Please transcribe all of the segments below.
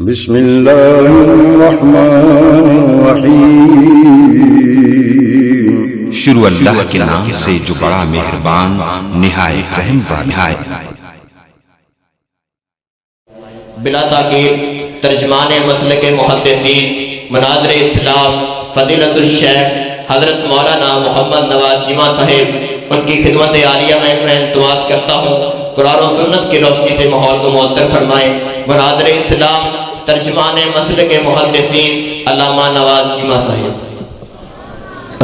بسم اللہ الرحمن الرحیم۔ شروع اللہ کے نام سے جو بڑا مہربان نہایت رحم والا ہے۔ بلا تاخیر ترجمان مسلک محدثین مناظر اسلام فضیلت الشیخ حضرت مولانا محمد نواز چیمہ صاحب، ان کی خدمت عالیہ میں التماس کرتا ہوں قرآن و سنت کی روشنی سے ماحول کو معطر فرمائیں۔ مناظر اسلام ترجمان مسلک محدثین علامہ نواز چیمہ صاحب۔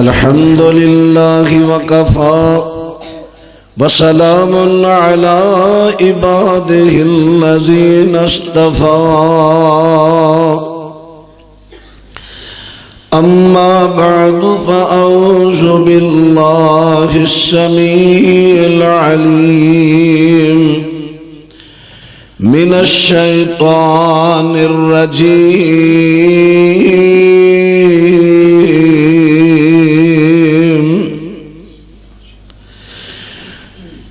الحمدللہ وکفا وسلام علی عبادہ الذین اصطفیٰ، اما بعد فاعوذ باللہ السمیع العلیم من الشیطان الرجیم۔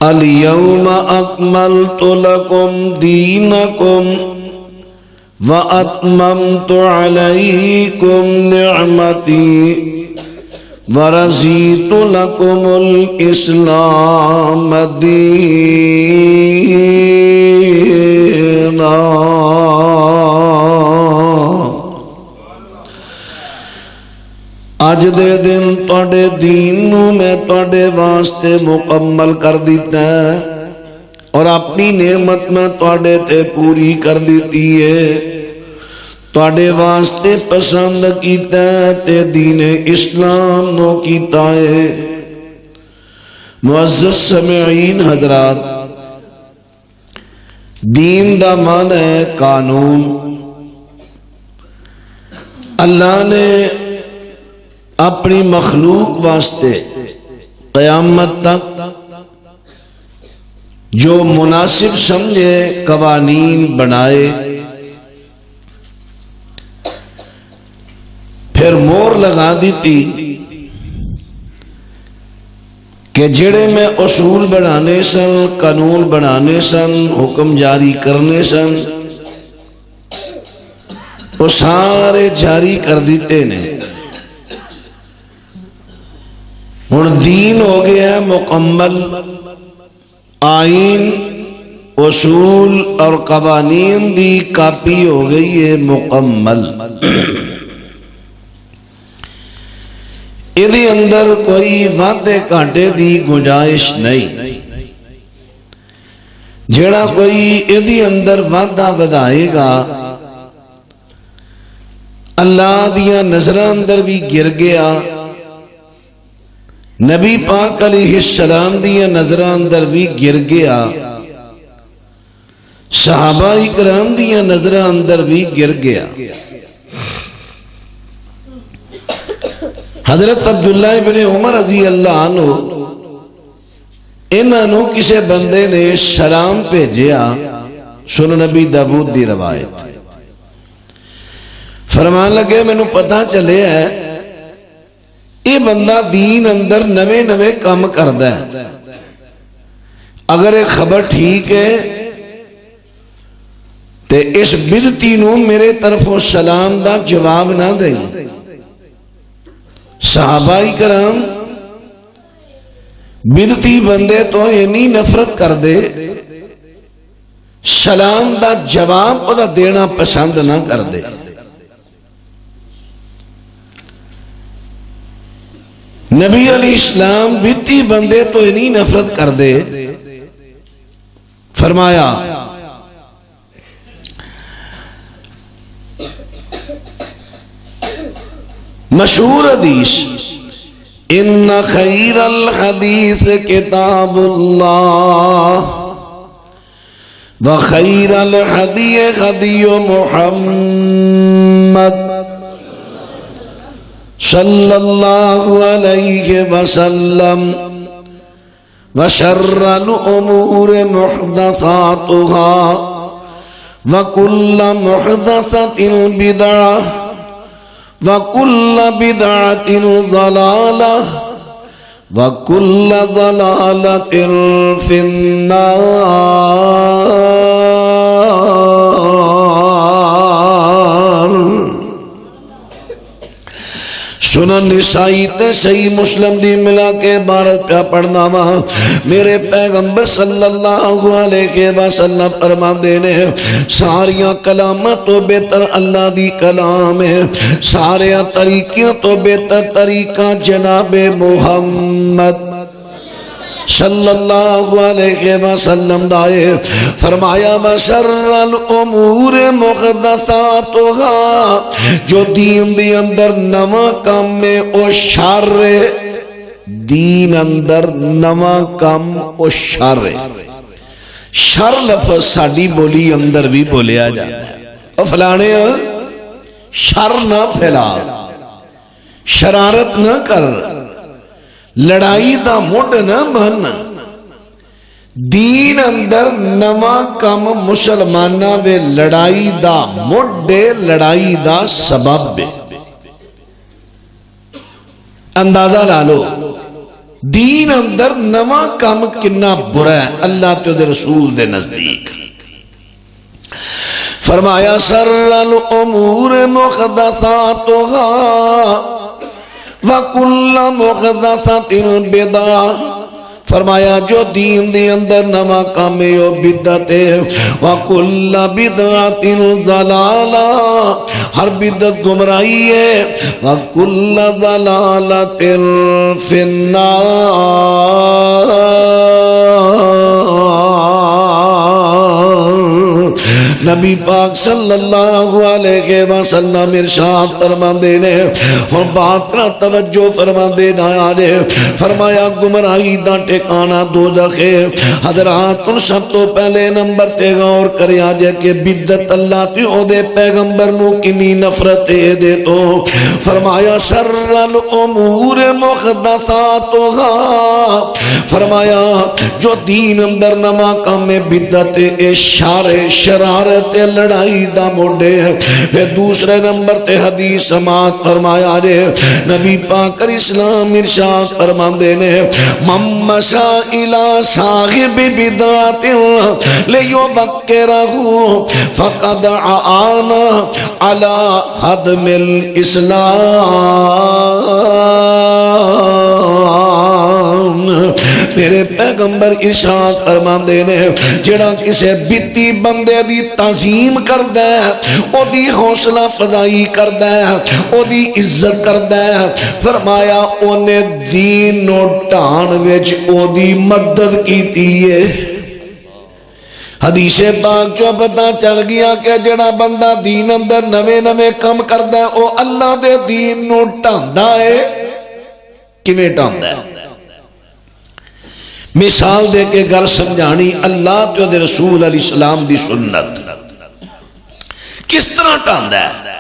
اليوم اکملت لکم دینکم واتممت علیکم نعمتی ورضیت لکم الاسلام دینا۔ اج دے دن تواڈے دین نو میں تواڈے واسطے مکمل کر دیتا ہے اور اپنی نعمت میں تواڈے تے پوری کر دیتی ہے، تواڈے واسطے پسند کیتا ہے تے دین اسلام نو کیتا ہے۔ معزز سامعین حضرات، دین دا معنی ہے قانون۔ اللہ نے اپنی مخلوق واسطے قیامت تک جو مناسب سمجھے قوانین بنائے، پھر مور لگا دیتی کہ جڑے میں اصول بنانے سن، قانون بنانے سن، حکم جاری کرنے سن، وہ سارے جاری کر دیتے نے۔ ہن دین ہو گیا مکمل، آئین، اصول اور قوانین دی کاپی ہو گئی ہے مکمل۔ ادھے اندر کوئی وعدے گھاٹے دی گنجائش نہیں۔ جڑا کوئی ادھے اندر وعدہ بدائے گا، اللہ دیا نظرہ اندر بھی گر گیا، نبی پاک علیہ السلام دیا نظرہ اندر بھی گر گیا، صحابہ اکرام دیا نظرہ اندر بھی گر گیا۔ حضرت عبداللہ ابن عمر رضی اللہ عنہ انہوں کسے بندے نے سلام بھیجیا، سنن نبی داؤد دی روایت، فرمان لگے مینوں پتہ چلے ہے یہ بندہ دین اندر نوے نوے کام کردا ہے، اگر ایک خبر ٹھیک ہے تے اس بدتی نو میرے طرفوں سلام دا جواب نہ دیں۔ صحابہ کرام بدتی بندے تو اینی نفرت کر دے، سلام دا جواب دا دینا پسند نہ کر دے۔ نبی علیہ السلام بدتی بندے تو اینی نفرت کر دے، فرمایا مشہور حدیث، ان خیر الحدیث کتاب اللہ وخیر الحدی ہدی محمد صلی اللہ علیہ وسلم وشر الامور محدثاتها وکل محدثۃ بدعہ وَكُلَّ بِدْعَةٍ ضَلَالَةٍ وَكُلَّ ضَلَالَةٍ فِي النَّارِ۔ سنن نسائی تے صحیح مسلم دی ملا کے عبارت پہ پڑھنا وا میرے پیغمبر صلی اللہ علیہ وسلم فرماندے نے ساریاں کلامات تو بہتر اللہ دی کلام ہے سارے طریقیاں تو بہتر طریقہ جناب محمد صلی اللہ علیہ وسلم دائے فرمایا وشر الامور محدثاتها جو دین دی اندر نواں کام میں او شر دین اندر نواں کام او شر شر لفظ ساڈی بولی اندر بھی بولیا جاتا ہے او فلانے شر نہ پھیلا شرارت نہ کر لڑائی دا مڈ نہ بن دین اندر نواں کم مسلمانہ وے لڑائی دا مڈ لڑائی دا سبب اندازہ لا لو دین اندر نواں کم کنا برا ہے اللہ تے دے رسول دے نزدیک فرمایا سر الامور محدثاتها وَكُلَّ مُحْدَثَةٍ بِدْعَةٍ فرمایا جو دین دے اندر نواں کام ہے وہ بدعت ہے وَكُلَّ بِدْعَةٍ ضَلَالَةٍ ہر بدعت گمراہی ہے وَكُلَّ ضَلَالَةٍ فِي النَّارِ نبی پاک صلی اللہ علیہ وسلم ارشاد فرماندے نے اور بات نہ توجہ فرماندے نہ آجے فرمایا گمراہی دا ٹھکانہ دوزخ ہے حضرات ان سب تو پہلے نمبر تے غور کرے آجے کہ بدعت اللہ تے او دے پیغمبر نو کنی نفرت دے تو فرمایا شر الامور محدثاتها فرمایا جو دین اندر نواں کام میں بدعت اشارے شرارت لڑائی دا موڈے پھر دوسرے نمبر تے حدیث سماعت فرمایا جے نبی پاک اسلام ارشاد فرماندے نے ممشا الى صاحب بدعت لیبکرہ فقد اعان علی حدم الاسلام میرے پیغمبر ارشاد فرماندے نے جڑا کسے بیتی بندے دی تعظیم کردہ ہے او دی حوصلہ فضائی کردہ ہے او دی عزت کردہ ہے فرمایا او نے دین و ٹان ویچ او دی مدد کی دیئے حدیث پاک جو پتا چل گیا کہ جڑا بندہ دین اندر نوے نوے کم کردہ ہے او اللہ دے دین نو ٹاندہ ہے کیویں ٹاندہ ہے مثال دے کے گل سمجھانی اللہ تو دے رسول علیہ السلام دی سنت کس طرح ٹاندہ ہے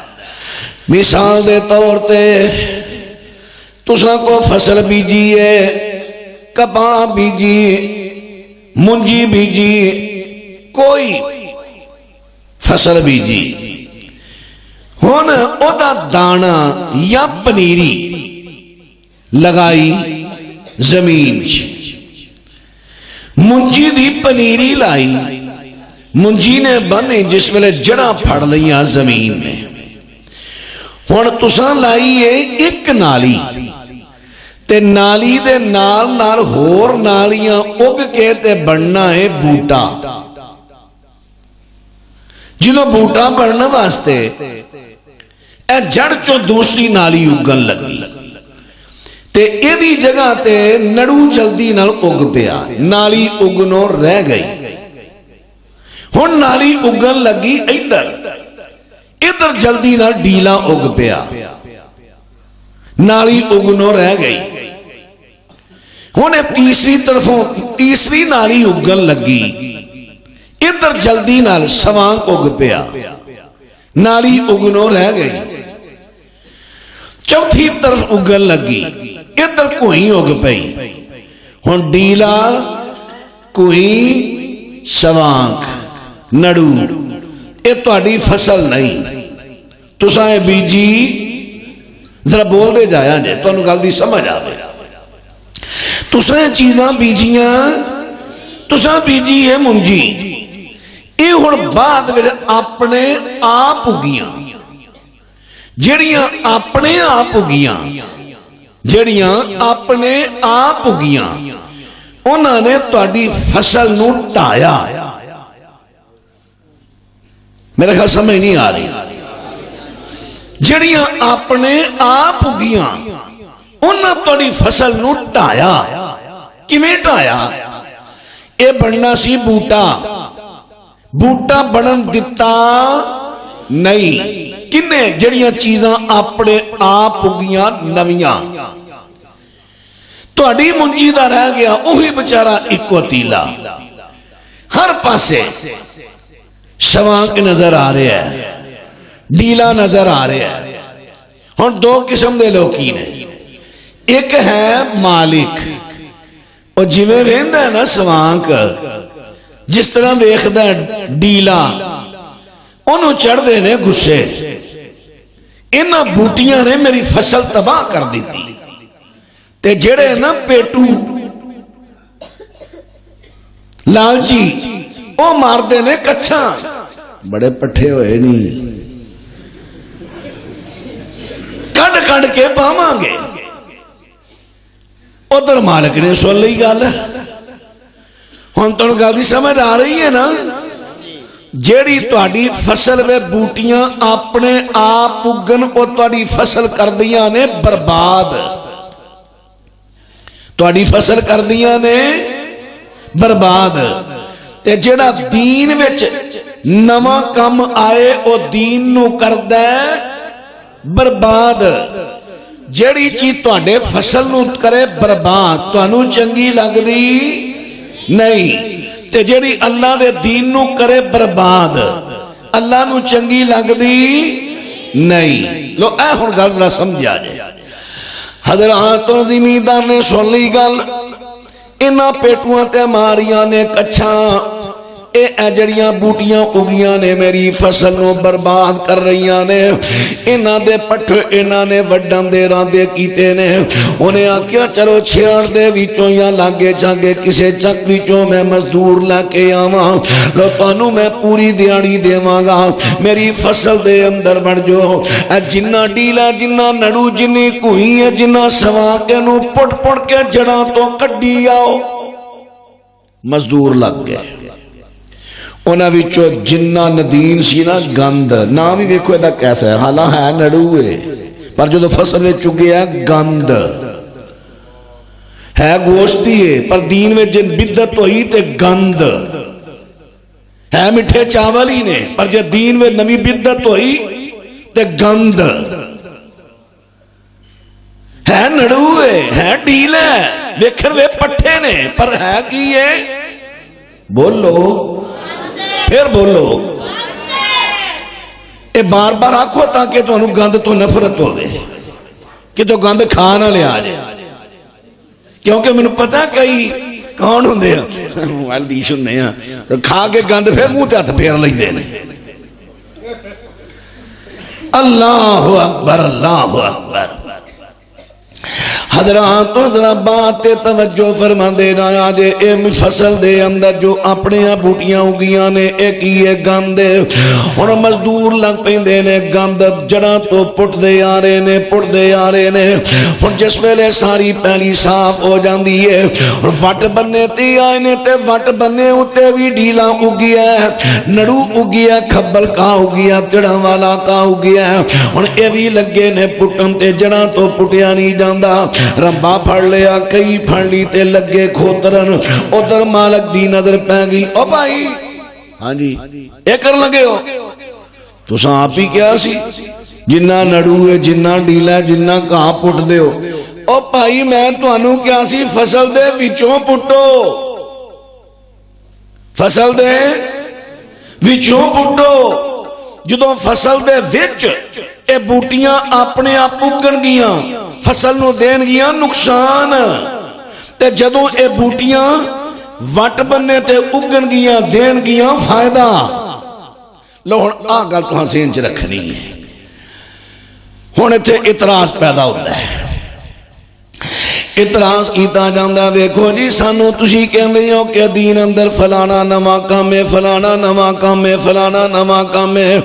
مثال دے طور تے تساں کو فصل بیجیے کپاں بیجی منجی بیجی کوئی فصل بیجی ہن او دا دانا یا پنیری لگائی زمین منجی دی پنیری لائی منجی نے بنے جس ویلے جڑا پھڑ لیا زمین میں ہن تساں لائیے ایک نالی تے نالی دے نال نال ہور نالیاں اگ کے تے بننا ہے بوٹا جنہوں بوٹا بننا واسطے اے جڑ چو دوسری نالی اگن لگی تے ایدی جگہ تے نڑو جلدی نال اگ پیا نالی اگنو رہ گئی ہن نالی اگن لگی ادھر جلدی نال ڈیلا اگ پیا نالی اگنو رہ گئی ہن تیسری طرفوں تیسری نالی اگن لگی ادھر جلدی نال سوانگ اگ پیا نالی اگنو رہ گئی چوتھی طرف اگن لگی ادھر کوئی اگ پئی ہن ڈیلا کوئی سوانگ نڑو اے تہاڈی فصل نہیں تساں اے بیجی ذرا بول دے جایا جے تانوں گل دی سمجھ آوے تساں چیزاں بیجیاں تساں بیجی ہے منجی اے ہن بعد وچ اپنے آپ اگیاں ਜਿਹੜੀਆਂ ਆਪਣੇ ਆਪ ਉਗੀਆਂ, ਜਿਹੜੀਆਂ ਆਪਣੇ ਆਪ ਉਗੀਆਂ, ਉਹਨਾਂ ਨੇ ਤੁਹਾਡੀ ਫਸਲ ਨੂੰ ਢਾਇਆ। میرے خیال سمجھ نہیں آ رہی۔ جڑیاں اپنے آپ اگیاں انہاں تھوڑی فصل نو ٹھایا۔ کیویں ٹھایا؟ اے بننا سی بوٹا، بوٹا بنن دتا نہیں۔ کنے؟ جڑیاں چیزاں اپنے آپ اگیاں نویاں۔ تھوڑی منجیدہ رہ گیا وہی بچارا اکو تیلا، ہر پاسے شوانک نظر آ رہے ہیں، ڈیلا نظر آ رہے ہیں۔ اور دو قسم دے لوکی نے، ایک ہے مالک، اور جویں ویندا ہے نا سوانک، جس طرح ویکھدا ہے ڈیلا، انہوں چڑھ دے نے غصے، انہاں بوٹیاں نے میری فصل تباہ کر دیتی۔ تے جڑے نا پیٹو لالچی وہ مار دے نے کچھا، بڑے پٹھے ہوئے نہیں، کڑ کڑ کے پاواں گے۔ ادھر مالک نے سن لی گل، ہن تانوں گل دی سمجھ آ رہی ہے نا؟ جیڑی تہاڈی فصل وے بوٹیاں اپنے آپ اگن او تہاڈی فصل کر دیاں نے برباد، تہاڈی فصل کر دیاں نے برباد۔ تے جڑا دین وچ نواں کم آئے او دین نو کردا ہے برباد۔ جڑی چیز تہاڈے فصل نو کرے برباد تانوں چنگی لگدی نہیں، تے جڑی اللہ دے دین نو کرے برباد اللہ نو چنگی لگدی نہیں۔ لو اے ہن گل ذرا سمجھا جائے۔ حضرات و زمیندار نے سن لی گل، انہاں پیٹوਆਂ تے ماریاں نے کچھاں، اے جڑیاں بوٹیاں اگیاں نے میری فصل نو برباد کر رہیاں نے۔ انہاں دے پٹھ انہاں نے وڈاں دے راندے کیتے نے، انہیں آکھیا چلو چھیڑ دے وچوں یا لاگے چاگے کسے چک وچوں میں مزدور لے کے آواں، لو تانوں میں پوری دیہاڑی دیواں گا، میری فصل دے اندر بڑھ جو۔ اے جنہ ڈیلا جنہ نڑو جنی کوئی ہے جنہ سواکے نو پڑ پڑ کے جڑاں تو کڈی آؤ، مزدور لگ گئے۔ انہاں وچوں جنہ ندین سی نا گند، نام ہی دیکھو ایدہ کیسا ہے، حالا ہے نڑوے پر جو فصل میں چکے ہے گند ہے، گوشتی ہے پر دین میں جن بدت ہوئی تے گند ہے، مٹھے چاول ہی نے پر جو دین میں نمی بدت ہوئی تے گند ہے، نڑوے ہے، ڈیل ہے، دیکھر وہ پٹھے نے پر ہے کی یہ بولو پھر بولو، اے بار بار آکھو تاکہ تو انہوں گند تو نفرت ہو گئے کہ تو گند کھانا لے آجے، کیونکہ میں نے پتا کئی کون ہوں دے والدیش ہوں دے تو کھا کے گند پھر منہ تے ہاتھ پھیر لئی دینے۔ اللہ اکبر اللہ اکبر۔ حضرات ذرا بات توجہ فرما دینا آجے، اے فصل دے اندر جو اپنے بوٹیاں اگیاں نے ایک یہ گند، اور مزدور لگ پیندے نے گند جڑا تو پٹ دے آ رہے نے پٹ دے آ رہے نے، اور جس ویلے ساری پہلی صاف ہو جاندی ہے اور وٹ بننے تے آئے نے تے وٹ بننے ہوتے بھی ڈھیلا اگیا ہے، نڑو اگیا، کھبل کا اگیا، جڑا والا کا اگیا ہے، اور اے بھی لگے نے پٹن تے جڑا تو پٹیا نہیں جاندہ، ربا پھڑ لیا کئی پھڑ لی تے لگے کھوترن، ادھر مالک دی نظر پہ گئی، او بھائی ہاں جی اے کر لگے ہو تو آپ ہی کیا سی، جنہ نڑوے جنہ ڈیلا جنہ کہاں پٹ دے ہو، او بھائی میں تو انہوں کیا سی فصل دے وچوں پٹو، فصل دے وچوں پٹو، جدو فصل دے وچ اے بوٹیاں اپنے آپ اگن گیاں فصل نو دین گیاں نقصان، تے جدو اے بوٹیاں وٹ بننے تے اگن گیاں دین گیاں فائدہ۔ لو ہن آگل تو ہاں سینچ رکھنی ہے، ہن اتھے اعتراض پیدا ہوتا ہے، اعتراض کیتا جاندہ ویکھو جی سانو تسی کہندے ہو کہ دین اندر فلانا نواں کام ہے فلانا نواں کام ہے فلانا نواں کام ہے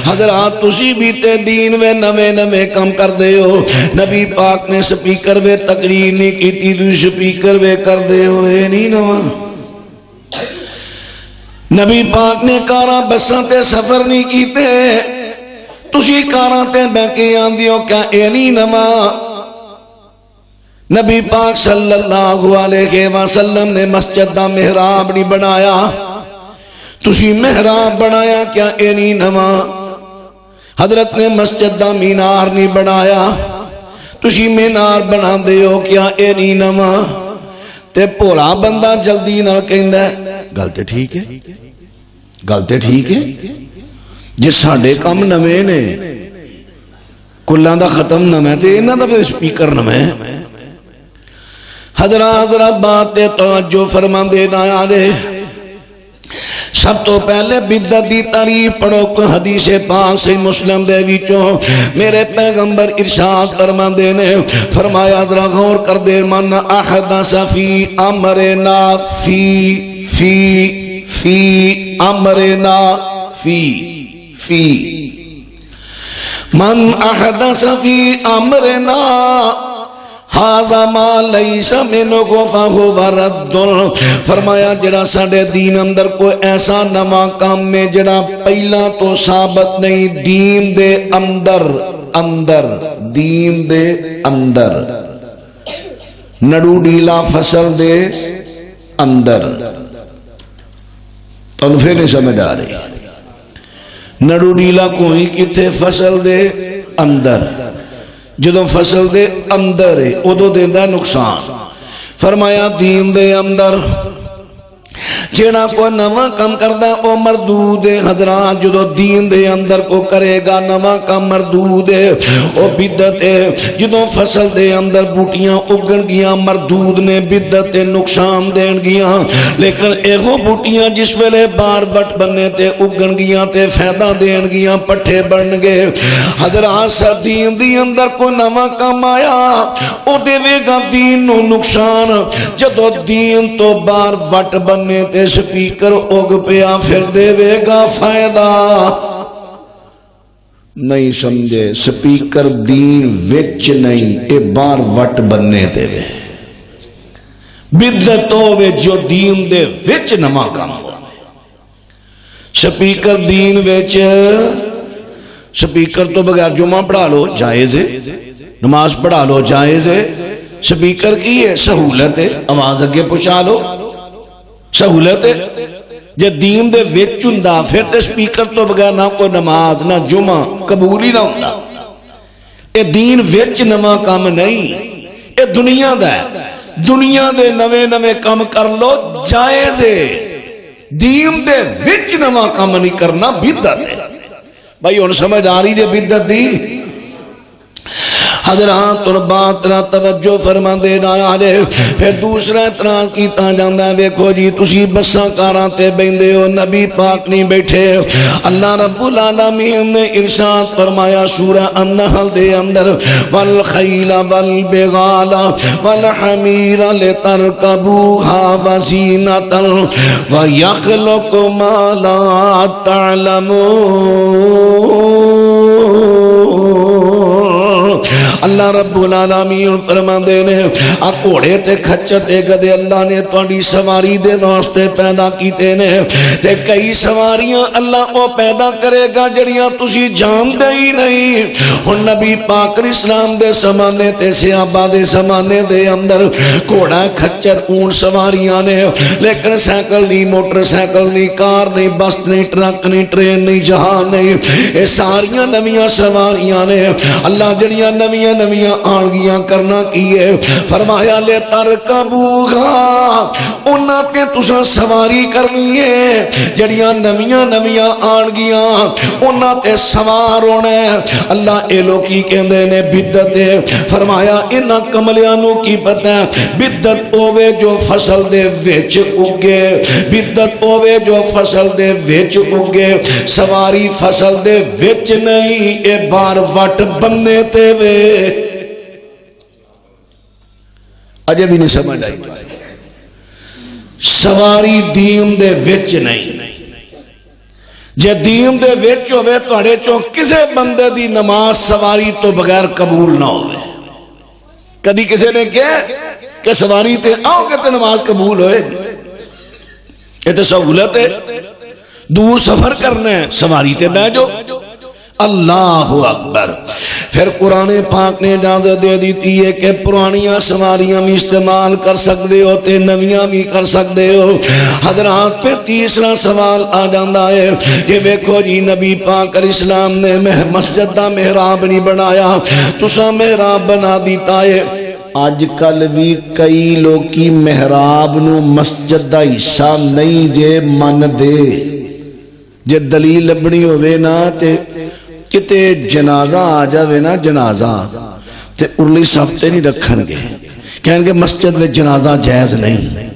حضرات تسی بھی تے دین وے نوے نوے کام کر دے ہو نبی پاک نے سپیکر وے تقریر نہیں کیتی تو سپیکر وے کر دے ہو اے نہیں نواں نبی پاک نے کاراں بساں تے سفر نہیں کیتے تسی کاراں تے بیٹھے آندے ہو کیا اے نہیں نواں نبی پاک صلی اللہ علیہ وسلم نے مسجد دا محراب نہیں بنایا تسی محراب بنایا کیا اے نہیں نواں حضرت نے مسجد دا مینار نہیں بنایا تسی مینار بنا دے ہو کیا اے نہیں نواں تے بھولا بندہ جلدی نال کہندا ہے گل تے ٹھیک ہے گل تے ٹھیک ہے جے ساڈے کم نویں نے کلاں دا ختم نویں تے انہاں دا تے سپیکر نویں حضرات بات توجہ فرما دینا آلے سب تو پہلے بدعت دی تعریف پڑھو حدیث پاک سے مسلم دے وچوں میرے پیغمبر ارشاد فرما دینے فرمایا ذرا غور کر دے من احدث فی امرنا فی امرنا فی من احدث فی امرنا ہاذا ما لیس منہ فہو رد فرمایا جڑا ساڑے دین اندر کوئی ایسا نواں کام میں جڑا پہلا تو ثابت نہیں دین دے اندر دین دے اندر نڑو ڈیلا فصل دے اندر تو پھر نہیں سمجھ آ رہی نڑو ڈیلا کوئی کتھے فصل دے اندر جدو فصل دے اندر ہے ادو دیندہ نقصان فرمایا دین دے اندر جیڑا کوئی نواں کام کردہ او مردود ہے حضرات جدو دین دے اندر کو کرے گا نواں کام مردود ہے او بدعت ہے جدو فصل دے اندر بوٹیاں اگن گیاں مردود نے بدعت نقصان دین گیاں لیکن ایغو بوٹیاں جس ویلے بار بٹ بننے تے اگن گیاں تے فیدہ دین گیاں پٹھے بڑھن گے حضرات سا دین دی اندر کو نواں کام آیا او دے وے گا دین نو نقصان جدو دین تو بار بٹ بننے تے سپیکر اگ پیا پھر دے وے گا فائدہ نہیں سمجھے سپیکر دین وچ نہیں اے بار وٹ بننے دے وے بدعت ہوے جو دین دے وچ نواں کام ہو سپیکر دین وچ سپیکر تو بغیر جمعہ پڑھا لو جائز ہے نماز پڑھا لو جائز ہے سپیکر کی ہے سہولت ہے آواز اگے پہنچا لو سہولت ہے جے دین دے وچ ہوندا پھر تے سپیکر تو بغیر نہ کوئی نماز نہ جمعہ قبول ہی نہ ہوندا اے دین وچ نواں کام نہیں اے دنیا دا ہے دنیا دے نوے نوے کام کر لو جائز ہے دین دے وچ نواں کام نہیں کرنا بدعت ہے بھائی ہن سمجھ آ رہی ہے بدعت دی حضرات اور بات را توجہ فرما دینا آلے پھر دوسرا اعتراض کیتا جاندہ ہے ویکھو جی تسی بساں کاراں تے بیندے ہو نبی پاک نہیں بیٹھے اللہ رب العالمین نے ارشاد فرمایا سورہ النحل دے اندر والخیل والبغال والحمیر لترکبوها وزینتا ویخلق ما لا تعلمون اللہ رب العالمین فرما دینے گھوڑے تے کھچر تے گدے اللہ نے تواڈی سواری دے واسطے پیدا کیتے نے تے کئی سواریاں اللہ او پیدا کرے گا جڑیاں تسی جاندے ہی نہیں ہن نبی پاک اسلام دے زمانے تے صحابہ دے زمانے دے اندر گھوڑا کھچر اونٹ سواریاں نے لیکن سائیکل نہیں موٹر سائیکل نہیں کار نہیں بس نہیں ٹرک نہیں ٹرین نہیں جہاز نہیں اے ساریاں نویاں سواریاں نے اللہ جڑیاں نویاں نویاں آنگیاں کرنا کیے فرمایا لے ترکبوہا انہاں تے تساں سواری کرنی ہے جڑیاں نویاں نویاں آنگیاں انہاں تے سوار ہونے اللہ اے لوکی کہندے نے بدعت ہے فرمایا انہاں کملیاں نو کی پتہ ہے بدعت ہوے جو فصل دے وچ اگے بدعت ہوے جو فصل دے وچ اگے سواری فصل دے وچ نہیں اے بار وٹ بننے تے وے اجے بھی نہیں سمجھ آئی سواری دین دے وچ نہیں جے دین دے وچ ہوئے تہاڈے چوں کسے بندے دی نماز سواری تو بغیر قبول نہ ہوئے کدی کسے نے کہا کہ سواری تے آؤ کہ تے نماز قبول ہوئے یہ تے سہولت ہے دور سفر کرنا ہے سواری تے بیٹھو اللہ اکبر پھر قرآن پاک نے اجازت دے دیتی ہے کہ پرانیاں سواریاں بھی استعمال کر سکتے ہو تے نویاں بھی کر سکتے ہو حضرات پہ تیسرا سوال آ جاندہ ہے کہ دیکھو جی نبی پاک علیہ السلام نے مسجد دا محراب نہیں بنایا تسا محراب بنا دیتا ہے آج کل بھی کئی لوگ کی محراب نو مسجد دا حصہ نہیں جے من دے جے دلیل لبنی ہوئے نا تے کتے جنازہ آ جاوے نا جنازہ تے ارلی صفتے نہیں رکھن گے کہیں گے مسجد میں جنازہ جائز نہیں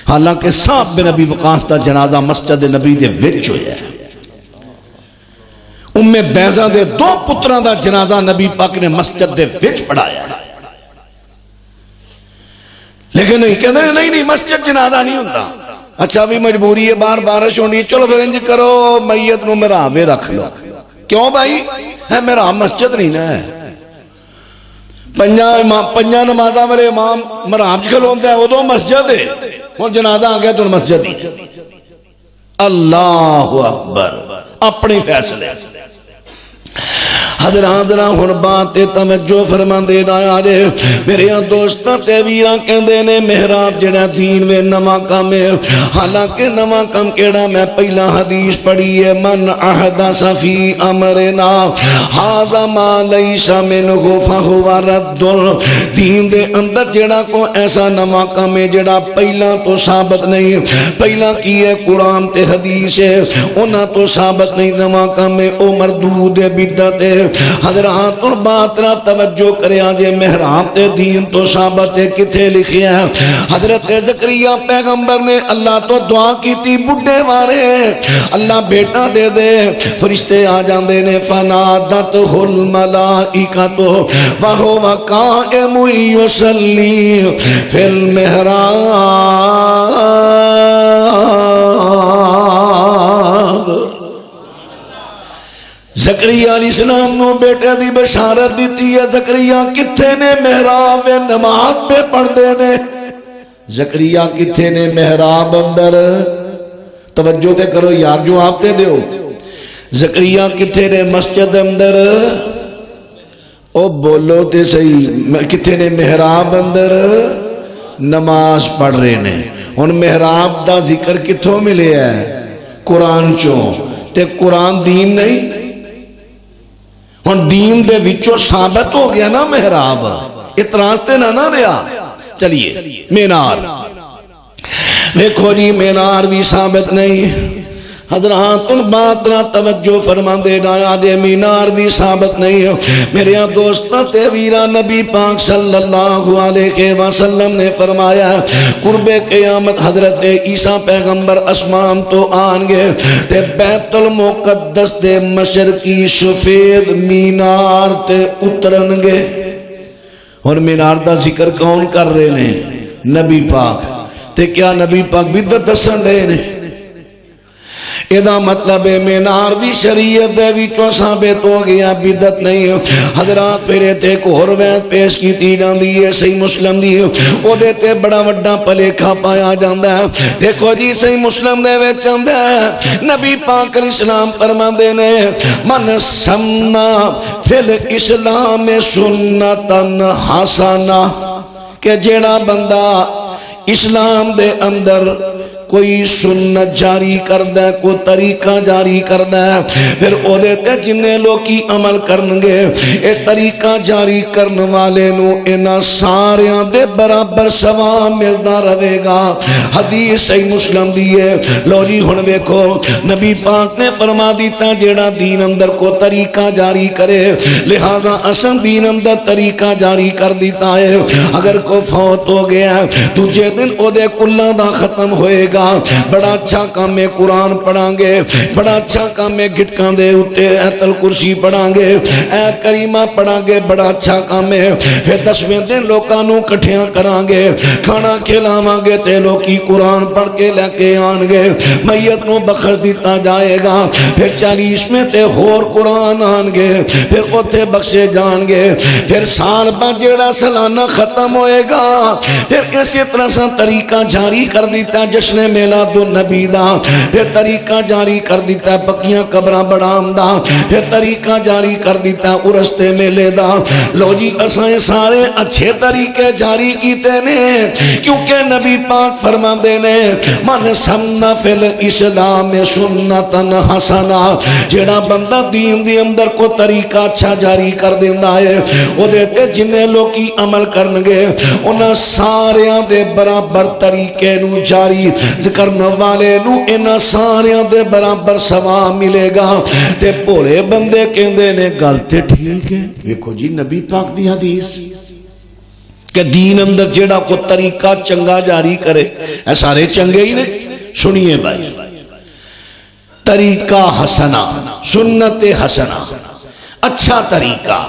حالانکہ صاحب بن نبی وقاص دا جنازہ مسجد نبی دے وچ ہویا ہے ام بیضہ دے 2 پتران دا جنازہ نبی پاک نے مسجد دے وچ پڑھایا ہے لیکن نہیں کہتے ہیں نہیں مسجد جنازہ نہیں ہوتا اچھا بھی مجبوری ہے بار بارش ہونی چلو پھر انج کرو میت نو محرابے رکھ لو کیوں بھائی ہے محراب مسجد نہیں نا ہے پنجا نمازہ والے امام محراب کھلونتا ہے وہ تو مسجد ہے اور جنازہ آ گیا تو مسجد ہی اللہ اکبر اپنی فیصلے حضرات ہن بات توجہ فرما دے آیا جے میرے دوستاں تے ویراں کہندے نے محراب جڑا دین میں نواں کام ہے حالانکہ نواں کام کیڑا میں پہلا حدیث پڑھی ہے من احدث فی امرنا ھذا ما لیس منہ فہو رد دین دے اندر جڑا کو ایسا نواں کام ہے جڑا پہلا تو ثابت نہیں پہلا کی ہے قرآن تے حدیث ہے انہاں تو ثابت نہیں نواں کام ہے او مردود بدعت ہے حضرات اور بات نہ توجہ کرے آجے محراب تے دین تو ثابت ہے کتھے لکھیا ہے حضرت زکریا پیغمبر نے اللہ تو دعا کی تھی بڑھے وارے اللہ بیٹا دے دے فرشتے آ جاندے نے فنادتہ الملائکۃ وہو قائم یصلی فی المحراب زکریا علیہ السلام نو بیٹے دی بشارت دیتی ہے زکریا کتھے نے محراب نماز پہ پڑھ دے نے زکریا کتھے نے محراب اندر توجہ تے کرو یار جو آپ تے دیو زکریا کتھے نے مسجد اندر او بولو تے صحیح کتھے نے محراب اندر نماز پڑھ رہے نے ان محراب دا ذکر کتھوں ملے ہے قرآن چوں تے قرآن دین نہیں ہن دین دے وچوں ثابت ہو گیا نا محراب اعتراض تے نہ رہا چلیے مینار دیکھو جی مینار بھی ثابت نہیں حضرات ان بات نہ توجہ فرما دے آیا دے مینار بھی ثابت نہیں ہے میرے دوستہ تے ویرہ نبی پاک صلی اللہ علیہ وسلم نے فرمایا قرب قیامت حضرت عیسیٰ پیغمبر اسمان تو آنگے تے بیت المقدس دے مشرقی سفید مینار تے اترنگے اور مینار دا ذکر کون کر رہے نے نبی پاک تے کیا نبی پاک بدعت دسن رہے نے ادا مطلب مینار بھی شریعت دے وچوں ثابت ہو گیا بدعت نہیں حضرات پھر تے ایک اور روایت پیش کیتی جاندی ہے صحیح مسلم دی او دے تے بڑا وڈا پلیکھا پایا جاندا ہے دیکھو جی صحیح مسلم دے وچ آندا ہے نبی پاک علیہ السلام فرماندے نے من سننا فی الاسلام سنتن حسنہ کہ جیڑا بندہ اسلام دے اندر کوئی سنت جاری کردہ ہے کوئی طریقہ جاری کردہ ہے پھر او دیتے جنہیں لوگی عمل کرنگے اے طریقہ جاری کرنے والے نو انہا ساریاں دے برابر ثواب ملتا رہے گا حدیث صحیح مسلم دیئے لو جی ہن ویکھو نبی پاک نے فرما دیتا جیڑا دین اندر کو طریقہ جاری کرے لہذا اصل دین اندر طریقہ جاری کر دیتا ہے اگر کو فوت ہو گیا تجھے دن او دے کلہ دا ختم ہوئے گا گا بڑا اچھا کام ہے قرآن پڑھاں گے بڑا اچھا کام ہے گھٹکاں دے اتے ایت الکرسی پڑھاں گے ایت کریمہ پڑھاں گے بڑا اچھا کام ہے پھر 10ویں دن لوکاں نو کٹھیاں کران گے کھانا کھلاواں گے تے لوکی قرآن پڑھ کے لے کے آن گے میت نو بخش دیتا جائے گا پھر 40 میں تے ہور قرآن آن گے پھر اوتھے بخشے جان گے پھر سال بعد جیڑا سالانہ ختم ہوئے گا پھر اسی طرح سے طریقہ جاری کر دیتا جشن میلاد النبی دا پھر طریقہ جاری کر دیتا پکیاں قبراں بڑھام دا پھر طریقہ جاری کر دیتا ارستے میلے دا لو جی اسائیں سارے اچھے طریقے جاری کیتے نے کیونکہ نبی پاک فرما دے نے من سن فی الاسلام سنتن حسنا جیڑا بندہ دین دی اندر کو طریقہ اچھا جاری کر دینا ہے وہ دیتے جنہیں لوگی عمل کرنگے انہاں ساریاں دے برابر طریقے نو جاری کرنے والے نو انہاں ساریاں دے برابر ثواب ملے گا تے پورے بندے کہندے نے گلتے ٹھیک ہے دیکھو جی نبی پاک دی حدیث کہ دین اندر جیڑا کو طریقہ چنگا جاری کرے اے سارے چنگے ہی نے سنیے بھائی طریقہ حسنہ سنت حسنہ اچھا طریقہ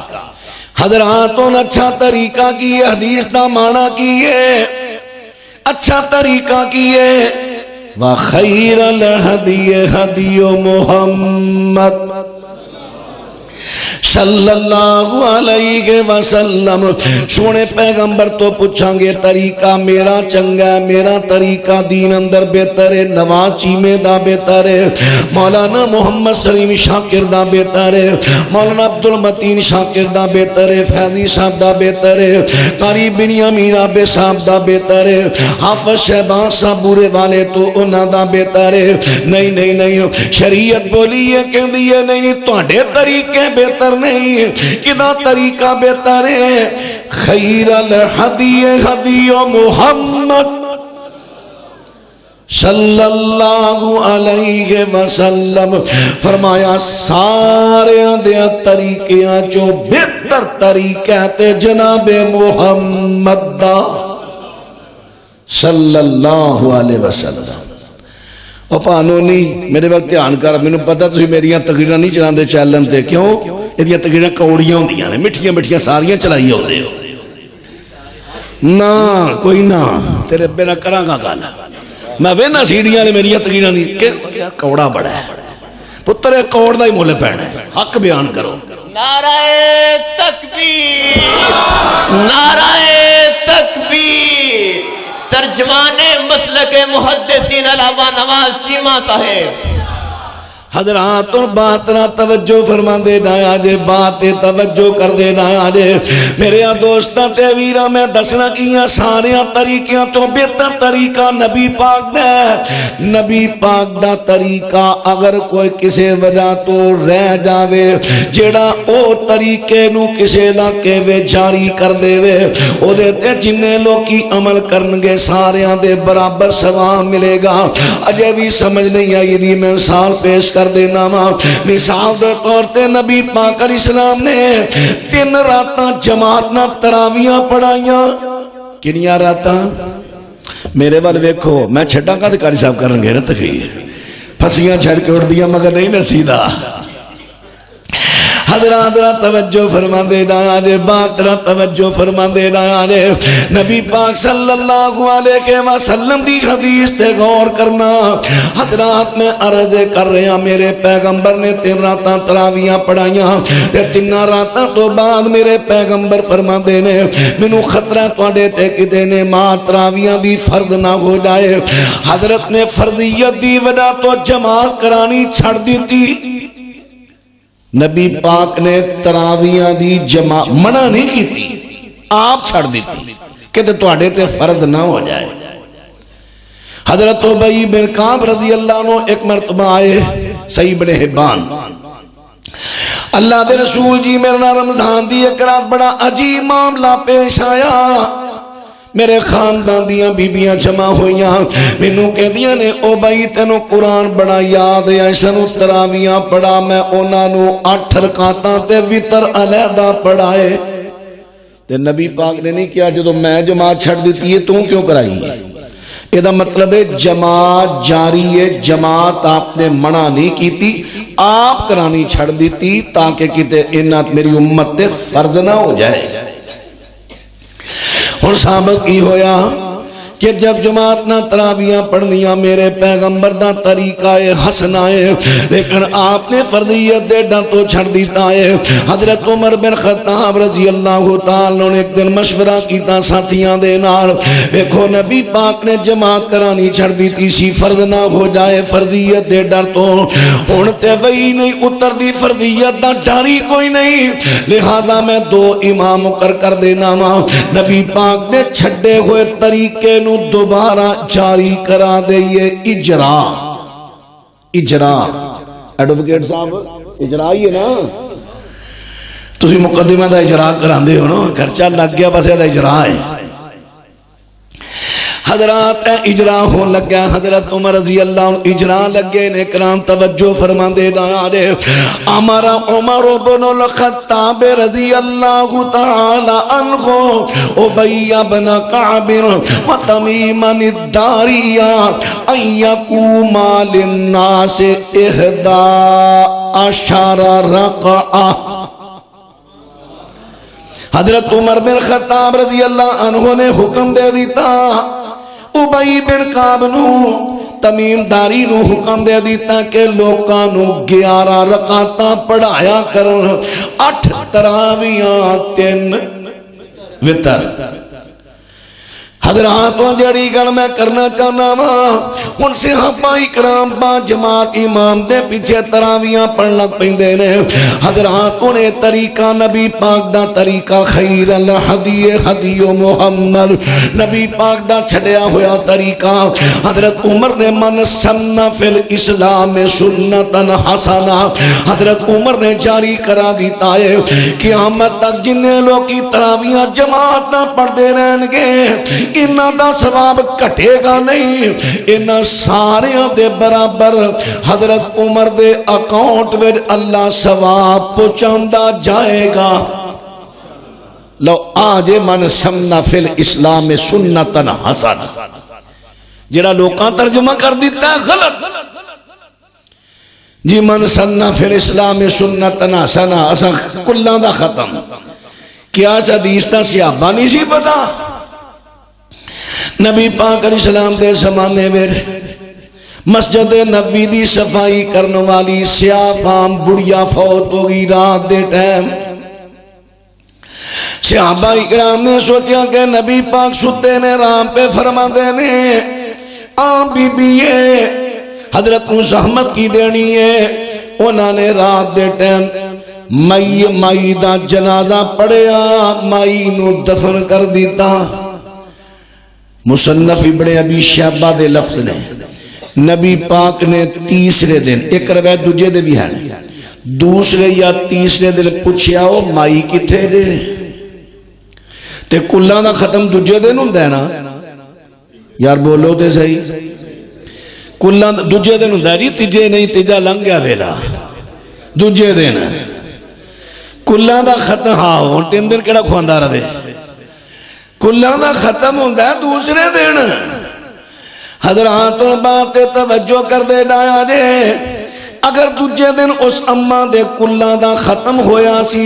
حضراتوں نے اچھا طریقہ کیے حدیث دا معنی کیے اچھا طریقہ کیے وَخَيْرَ الْهَدِيِ هَدِيُّ مُحَمَّدٍ صلی اللہ علیہ وسلم سونے پیغمبر تو پوچھاں گے طریقہ میرا چنگا ہے میرا طریقہ دین اندر بہتر ہے نواز چیمے دا بہتر ہے مولانا محمد سلیم شاکر دا بہتر ہے مولانا عبدالمتین شاکر دا بہتر ہے فیضی صاحب دا بہتر ہے قاری بنیامین آبے صاحب دا بہتر ہے حافظ شہبان صاحب بورے والے تو انہاں دا بہتر ہے نہیں شریعت بولی ہے کہ دیئے نہیں توڑے طریقے بہتر نہیں کدا طریقہ بہتر ہے خیر الہدی ہدی محمد صلی اللہ علیہ وسلم فرمایا سارے دیا طریقیاں جو بہتر طریقہ تے جناب محمد دا صلی اللہ علیہ وسلم اور پانو نہیں میرے وقت دھیان کر میں نے پتا تسی میریاں تقریراں نہیں چلان دے چیلن تے کیوں یہ تقریراں کوڑیاں ہوندیاں نے مٹھیاں ساریاں چلائی ہوندے ہو نا کوئی نا تیرے بے نہ کراں گا گانا میں وینا سیڑیاں نے میریاں تقریراں نہیں کہ کوڑا بڑا ہے پتر کوڑ دا ہی مولے پینا ہے حق بیان کرو نعرہ تکبیر نعرہ تکبیر ترجمان مسلک محدثین علامہ نواز چیمہ صاحب حضرات اور بات نہ توجہ فرما دے نایا جے بات توجہ کر دے نایا جے میرے دوستاں تے ویرہ میں دسنا کیا ساریاں طریقیاں تو بہتر طریقہ نبی پاک دے نبی پاک دا طریقہ اگر کوئی کسے وجہ تو رہ جاوے جیڑا او طریقے نو کسے علاقے وے جاری کر دے وے او دیتے جنہیں لوگ کی عمل کرنگے ساریاں دے برابر ثواب ملے گا اجے بھی سمجھ نہیں آئی دی میں مثال پیش کر دینا مثال دے طور تے نبی پاک علیہ السلام نے 3 راتاں جماعت نہ تراویاں پڑھائیاں کنیاں راتاں میرے وال ویکھو میں چھٹا کا دکاری صاحب کرن گے نا تخیر پھسیاں چھڑ کے اڑ دیا مگر نہیں نسیدہ حضرات را توجہ فرما دینا آجے بات را توجہ فرما دینا آجے نبی پاک صلی اللہ علیہ وسلم دی حدیث تے غور کرنا حضرات میں عرض کر رہے ہیں میرے پیغمبر نے 3 راتاں تراویاں پڑھائیاں تے 3 راتاں تو بعد میرے پیغمبر فرما دینے منو خطرہ توڑے تے کہ دینے ماں تراویاں بھی فرض نہ ہو جائے حضرت نے فرضیت دی وجہ تو جماعت کرانی چھڑ دیتی نبی پاک نے تراویاں دی جماعت منع نہیں کی تھی آپ چھڑ دیتی کہ توڑے تے فرض نہ ہو جائے حضرت ابی بن کعب رضی اللہ عنہ ایک مرتبہ آئے صحیح بن حبان اللہ دے رسول جی میرا رمضان دی ایک رات بڑا عجیب معاملہ پیش آیا میرے خاندان دیاں بیبیاں جمع ہوئیاں مینوں کہدیاں نے او بھائی تینوں قرآن بڑا یاد ہے ایسنوں تراویاں پڑھا میں انہاں نوں 8 رکعتاں تے وتر علیحدہ پڑھائے تے نبی پاک نے نہیں کیا جدوں میں جماعت چھڑ دیتی ہے تو کیوں کرائی ہے یہ مطلب ہے جماعت جاری ہے، جماعت آپ نے منع نہیں کی تھی، آپ کرانی چھڑ دیتی تاکہ کتے انات میری امت تے فرض نہ ہو جائے۔ اور سابق کی ہویا کہ جب جماعت نہ تراویاں پڑھنیاں میرے پیغمبر دا طریقہ حسنہ ہے، لیکن آپ نے فرضیت دے ڈر تو چھڑ دیتا ہے۔ حضرت عمر بن خطاب رضی اللہ تعالیٰ نے ایک دن مشورہ کیتا ساتھیاں دے نال، دیکھو نبی پاک نے جماعت کرانی چھڑ دیتی سی فرض نہ ہو جائے فرضیت دے ڈر تو، ہن تے وہی نہیں اتر دی فرضیت دا ڈر ہی کوئی نہیں، لہذا میں 2 امام کر دینا وا۔ نبی پاک نے چھڑے ہوئے طریقے نو دوبارہ جاری کرا دئیے، اجرا ایڈوکیٹ صاحب اجرا ہی ہے نا، تسی مقدمہ دا اجرا کران دے ہو نا، خرچہ لگ گیا بس یہ دا اجرا ہے۔ حضرات اجرا ہو لگا، حضرت عمر رضی اللہ عنہ اجرا لگے نے، کرام توجہ فرما دے دے، امر عمر بن الخطاب رضی اللہ تعالی عنہ ابی بن کعب و تمیم الداری ان یقوما للناس 11 رکعہ۔ حضرت عمر بن خطاب رضی اللہ عنہ نے حکم دے دیتا، ابی بن کعب نو تمیم داری نو حکم دے دیتا کہ لوکاں نو 11 رکعتاں پڑھایا کرن، 8 تراویاں 3 وتر۔ حضرات جڑی گل میں کرنا چاہنا وا، ان صحابہ اکرام با جماعت امام دے پیچھے تراویاں پڑھ لگ پیندے نے۔ حضرات انہیں طریقہ نبی پاک دا طریقہ خیر الہدی ہدی محمد، نبی پاک دا چھڑیا ہوا طریقہ حضرت عمر نے من سن فی الاسلام سنتا حسنا، حضرت عمر نے جاری کرا دیتا ہے قیامت تک جنہیں لوگ کی تراویاں جماعت نہ پڑھ دے رہن گے، انہاں دا ثواب کٹے گا نہیں، انہاں سارے دے برابر حضرت عمر دے اکاؤنٹ میں اللہ ثواب پہنچاندا جائے گا۔ لو آج من سمنا فی الاسلام سنتا حسنا، جڑا لوکاں ترجمہ کر دیتا ہے غلط جی، من سننا فی الاسلام سنتا حسنا، اسا کلاں دا ختم۔ کیا اس حدیث دا صحابہ نہیں سی پتا؟ نبی پاک علیہ السلام دے زمانے میں مسجد نبوی دی صفائی کرنے والی سیاہ فام بڑیا فوت ہو گئی رات دے ٹائم۔ صحابہ اکرام نے سوچیا کہ نبی پاک ستے نے رام پہ فرما دینے، بی بی حضرت کو زحمت کی دینی ہے، انہوں نے رات دے ٹائم مائی دا جنازہ پڑھیا، مائی نو دفن کر دیتا۔ مصنف ابن ابی شیبہ دے لفظ نے نبی پاک نے تیسرے دن، ایک روایت دوجے دے بھی ہے، دوسرے یا تیسرے دن پوچھیا ہو مائی کتھے دے، تے کلاں دا ختم دوجے دن ہوندا ہے نا یار، بولو تے صحیح، کلاں دوجے دن ہوندا ہے، تیجے نہیں، تیجا لنگ گیا ویلا، دوجے دن کلاں دا ختم، ہاں ہن 3 دن کیڑا کھواندا رہے، کلاں دا ختم ہوندا ہے دوسرے دن۔ حضرات بات توجہ کر دے ڈایا جے، اگر دوجے دن اس اماں دے کلاں دا ختم ہویا سی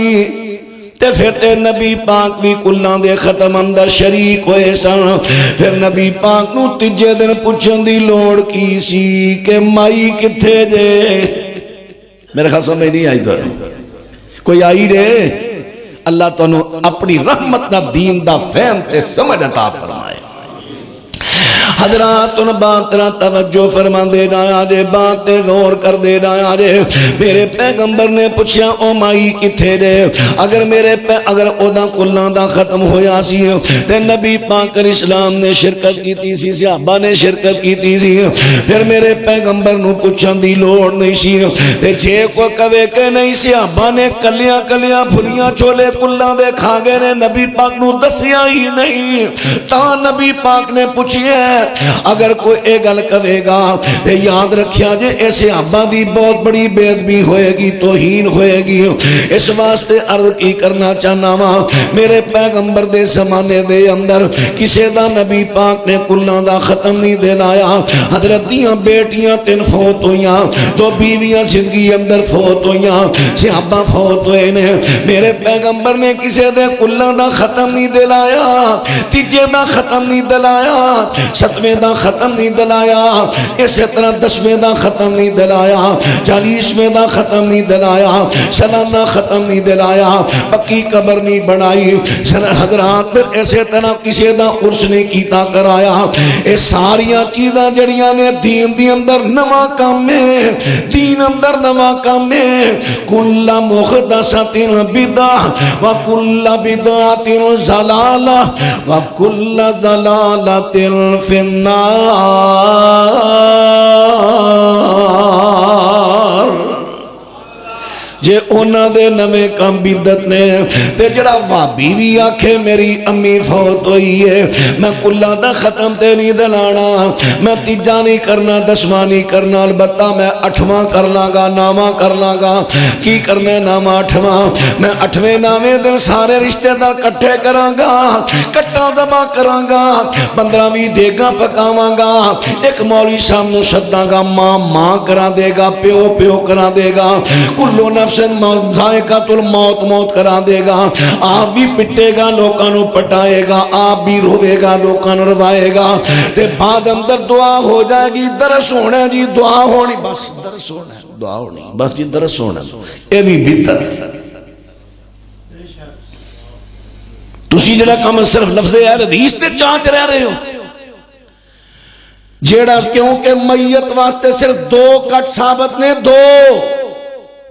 تے پھر تے نبی پاک بھی کلاں دے ختم اندر شریک ہوئے سن، پھر نبی پاک نو تیجے دن پوچھن دی لوڑ کی سی کہ مائی کتھے جے؟ میرے خیال سمجھ نہیں آئی تو کوئی آئی رے؟ اللہ تو اپنی رحمت نہ دین دا فہم تے سمجھ عطا فرمائے۔ حضرات ان بات نہ توجہ فرما دے رہا جے، بات غور کر دے رہا جے۔ میرے پیغمبر نے پوچھا او مائی کتھے دے؟ اگر او دا کلاں دا ختم ہویا سی تے نبی پاک علیہ السلام نے شرکت کیتی سی، صحابہ نے شرکت کیتی سی، پھر میرے پیغمبر نو پوچھن دی لوڑ نہیں سی۔ تے جے کو کہے کہ نہیں صحابہ نے کلیاں کلیاں پھلیاں چھولے کلاں دے کھا گئے نے، نبی پاک نو دسیا ہی نہیں، تا نبی پاک نے پوچھئے اگر کوئی اے گل کہے گا تے یاد رکھیا جے اے صحابہ دی بہت بڑی بے ادبی ہوئے گی، توہین ہوئے گی۔ اس واسطے عرض کی کرنا چاہنا وا میرے پیغمبر دے زمانے دے اندر کسے دا نبی پاک نے کلاں دا ختم نہیں دلایا۔ حضرت دیاں بیٹیاں 3 فوت ہویاں، 2 بیویاں زندگی اندر فوت ہویاں، صحابہ فوت ہوئے نے، میرے پیغمبر نے کسے دے کلاں دا ختم نہیں دلایا، تیجے دا ختم نہیں دلایا، 7ویں دا ختم نہیں دلایا، اسی طرح 10ویں دا ختم نہیں دلایا، 40ویں دا ختم نہیں دلایا، سالانہ ختم نہیں دلایا، پکی قبر نہیں بنائی حضرات، پھر اسی طرح کسی دا عرس نہیں کیتا کرایا۔ اے ساریاں چیزاں جڑیاں نے دین دی اندر نواں کام ہے، دین اندر نواں کام ہے۔ کل محدثۃ بدعہ وکل بدعۃ ضلالہ وکل ضلالۃ فی النار۔ جے اونا دے نوے کام بدت نے تے جڑا وابی بھی آکھے میری امی فوت ہوئی ہے میں کلا دا ختم تے نہیں دلانا، میں تیجا نہیں کرنا، 10واں نہیں کرنا، البتہ میں 8واں کر لاگا، نامہ کر لاگا۔ کی کرنے نامہ 8واں؟ میں 8ویں نامے دن سارے رشتہ دار کٹھے کراں گا، کٹا دبا کراں گا، 15ویں دیگا پکاواں گا، ایک مولوی صاحب نو سداں گا، ماں کرا دے گا، پیو کرا دے گا، کلو نفس ذائقۃ الموت موت کرا دے گا، آپ بھی پٹے گا، لوکاں نو پٹائے گا، آپ بھی روے گا، لوکاں نو روائے گا، تے بعد اندر دعا ہو جائے گی، درس ہونا جی، دعا ہونی، بس درس ہونا، دعا ہونی، بس جی درس ہونا۔ اے بھی بدعت۔ تسی جڑا کم صرف لفظ اہل حدیث تے چانچ رہ رہے ہو، جیڑا کیونکہ میت واسطے صرف 2 کٹ ثابت نے، 2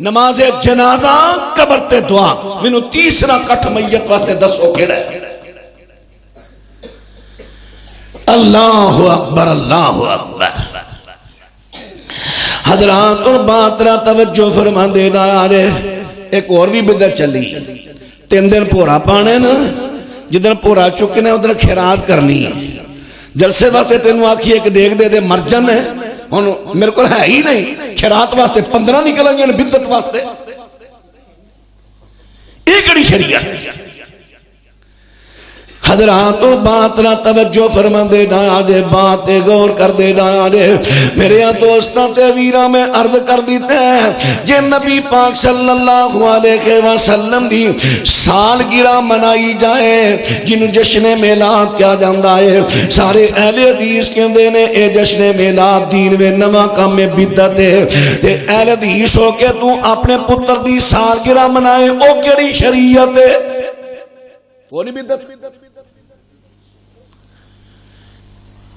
نماز جنازہ قبر تے دعا، مینوں تیسرا کٹ میت واسطے دسو کیڑا ہے؟ اللہ اکبر، اللہ اکبر۔ حضرات اور باترا توجہ فرما دینا آرے، ایک اور بھی بدعت چلی، 3 دن پورا پانے نا، جدن پورا چکنے ادھر خیرات کرنی ہے، جلسے واسطے تینوں آکھی ایک دیکھ دے دے مرجن ہے، میرے کو ہے ہی نہیں، خیرات واسطے 15 نکلیں گے، بدعت واسطے ایک کڑی شریعت۔ حضرات اور بات نہ توجہ فرما دے آجے، بات غور کر دے آجے، میرے دوستاں تے ویرہ میں عرض کر دیتے ہیں، جے نبی پاک صلی اللہ علیہ وسلم دی سالگرہ منائی جائے، جن جشن میلاد کیا جاندہ ہے، سارے اہل حدیث کے اندے اے جشن میلاد دین میں نواں کام میں بدعت ہے، تے اہل حدیث ہو کے تو اپنے پتر دی سالگرہ منائے، او کیڑی شریعت ہے؟ وہ نہیں بدعت؟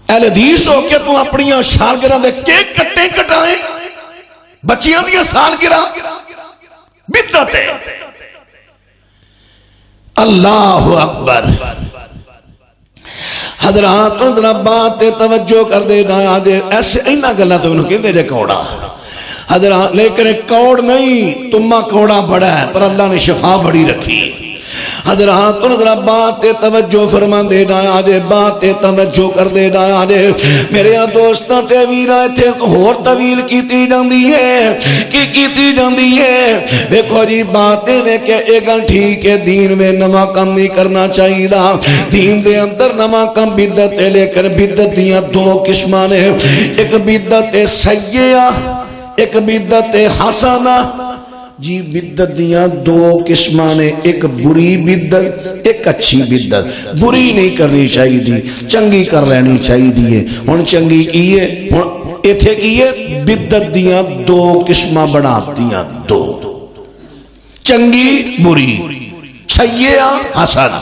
اہل حدیث ہو کے تو اپنی سالگرہ دے کیک کٹے کٹائیں، بچیاں دیا سالگرہ، بدعت ہے۔ اللہ اکبر۔ حضرات ذرا بات توجہ کر دے آجے، ایسے اینا گلہ تو انہوں کہتے جے کوڑا حضرات، لیکن کوڑ نہیں، تمہ کوڑا بڑا ہے، پر اللہ نے شفا بڑی رکھی ہے۔ حضرات ذرا بات توجہ فرما دے آجے، بات توجہ کر دے آجے، میرے دوستاں تے ویرہ تھے ہور طویل کیتی جاندی ہے، کیتی جاندی ہے۔ دیکھو جی باتیں میں کہ ایگل ٹھیک ہے، دین میں نواں کم نہیں کرنا چاہیے دا، دین دے اندر نواں کم بدعت ہے، لیکن بدعت دیاں 2 قسماں نے، ایک بدعت سیئہ، ایک بدعت حسنہ۔ جی بدعت دیاں 2 قسماں نے، ایک بری بدعت، ایک اچھی بدعت۔ بری نہیں کرنی چاہیے دی، چنگی کر لینی چاہیے دی، ہن چنگی کیے، ہن ایتھے کیے، بدعت دیاں 2 قسماں بنا دیاں، 2 چنگی بری، سیئہ حسن۔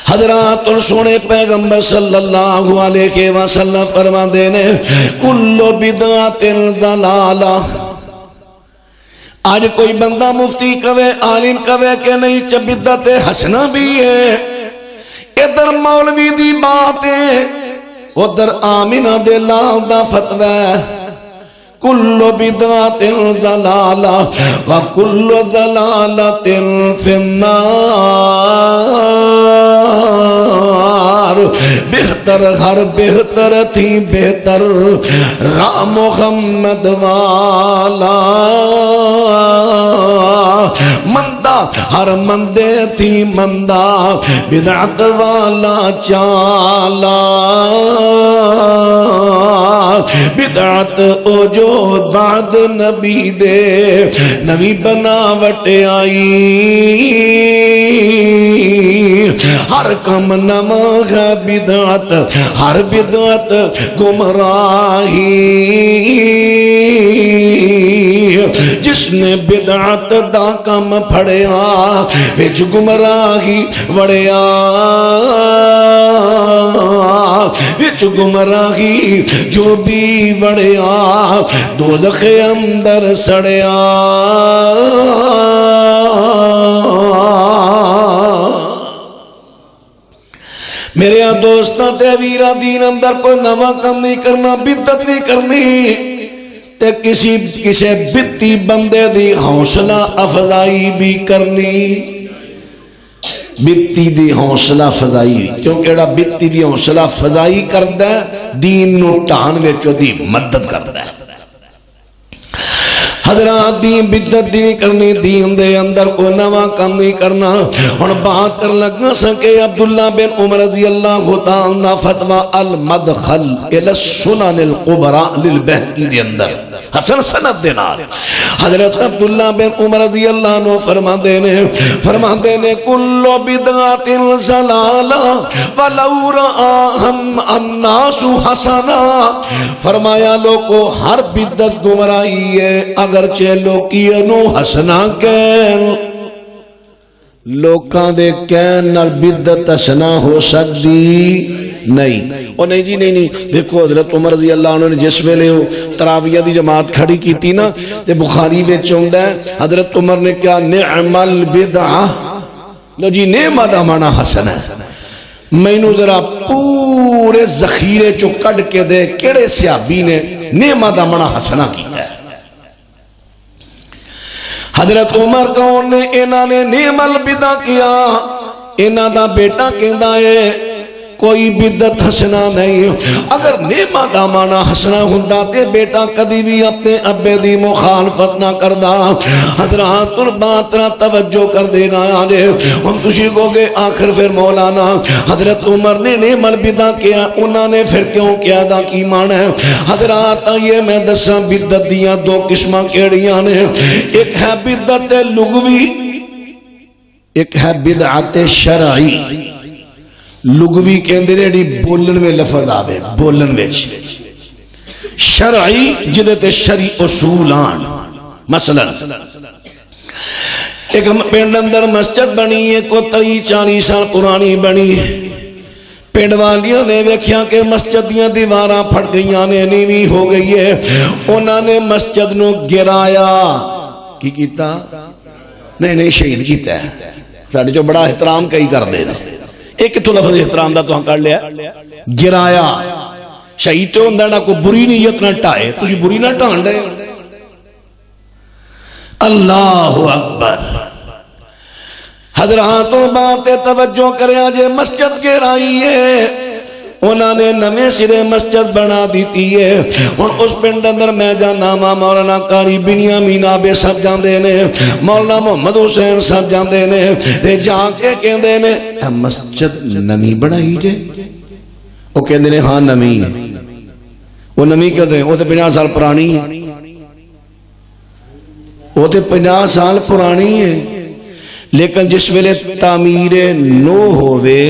حضرات اور سونے پیغمبر صلی اللہ علیہ وسلم فرما دینے، کل بدعت ضلالہ۔ آج کوئی بندہ مفتی کہے، عالم کہے کہ نہیں چا بدعت حسنہ بھی ہے، ادھر مولوی دی بات ہے، ادھر آمنہ دے لال دا فتوہ، کل بدعت ضلالہ وکل ضلالۃ فی النار۔ بہتر ہر بہتر تھی بہتر راہ محمد والا مندہ ہر مندے تھی مندہ بدعت والا چالا بدعت او جو بعد نبی دے نبی بناوٹ آئی ہر کم نواں ہے بدعت ہر بدعت گمراہی جس نے بدعت دا کم پھڑیا وچ گمراہی وڑیا وچ گمراہی جو بھی وڑیا دوزخ اندر سڑیا میرے دوستاں تے ویرا دین اندر کوئی نواں کم نہیں کرنا بدعت نہیں کرنی تے کسی بتی بندے دی حوصلہ افزائی بھی کرنی بتی دی حوصلہ افزائی کیونکہ ایڑا بتی دی حوصلہ افزائی کردا ہے دین نو ٹھان وچ دی مدد کردا ہے حضرات دین بدعت دی نہیں کرنی دین دے اندر کوئی نواں کام نہیں کرنا ہن بات کر لگا سکے عبداللہ بن عمر رضی اللہ تعالی فتوی المدخل الى السنن الكبرى للبہقی دے اندر حسن سند دے نال حضرت عبداللہ بن عمر رضی اللہ عنہ فرماندے نے کل بدعت ضلالہ ولو رآہم الناس حسنا فرمایا لوگو ہر بدعت گمراہی ہے اگرچہ لوکیانو حسنا کہن لوکاں دے کہن نال بدعت حسنا ہو سکتی نہیں اور نہیں جی نہیں دیکھو حضرت عمر رضی اللہ عنہ نے جس ویلے تراویہ دی جماعت کھڑی کی تھی نا تے بخاری وچ ہوندا ہے حضرت عمر نے کیا نعم البدعہ لو جی نعمہ دا معنی حسن ہے مینوں ذرا پورے ذخیرے چو کڈ کے دے کیڑے صحابی نے نعمہ دا معنی حسنہ کیتا ہے حضرت عمر کون نے انہاں نے نعم البدعہ کیا انہاں دا بیٹا کہندا ہے کوئی بدعت حسنہ نہیں اگر نعمہ دا معنی حسنہ ہوندا تے بیٹا کدی بھی اپنے ابے دی مخالفت نہ کردا حضرات بات نہ توجہ کر دینا آجے ہم تشی کو گے آخر پھر مولانا حضرت عمر نے نعم البدعہ کیا انہوں نے پھر کیوں کیا دا کی معنی ہے حضرات یہ میں دساں بدعت دیاں دو قسمہ کیڑیاں نے ایک ہے بدعت لغوی ایک ہے بدعت شرعی لغوی کہندے نے جڑی بولن میں لفظ آوے بولن وچ شرعی جدے تے شرعی اصول آن مثلا ایک پنڈ اندر مسجد بنی ہے کو 30-40 سال پرانی بنی پنڈ والیوں نے ویکھیا کہ مسجد دیاں دیواراں پھٹ گئیاں نے نیوی ہو گئی ہے انہاں نے مسجد نو گرایا کی کیتا نہیں شہید کیتا ہے ساڈے جو بڑا احترام کئی کر دے نا ایک تو لفظ احترام دا تو ہاں کر لیا گرایا شہید تو ہوندا نہ کوئی بری نیت نہ ٹائے تسی بری نہ ٹان دے اللہ اکبر حضرات بات توجہ کریا جے مسجد گرائی ہے انہوں نے نویں سرے مسجد بنا دیتی ہے اور اس پنڈ اندر میں جانا مولانا قاری بنیامین آبے سب جاندے نے مولانا محمد حسین سب جاندے نے تے جا کے کہندے نے مسجد نمی بنائی جے وہ کہندے نے ہاں نمی ہے وہ نمی کہتے ہیں وہ تے 50 سال پرانی ہے وہ تے 50 سال پرانی ہے لیکن جس ویلے تعمیر نو ہوئے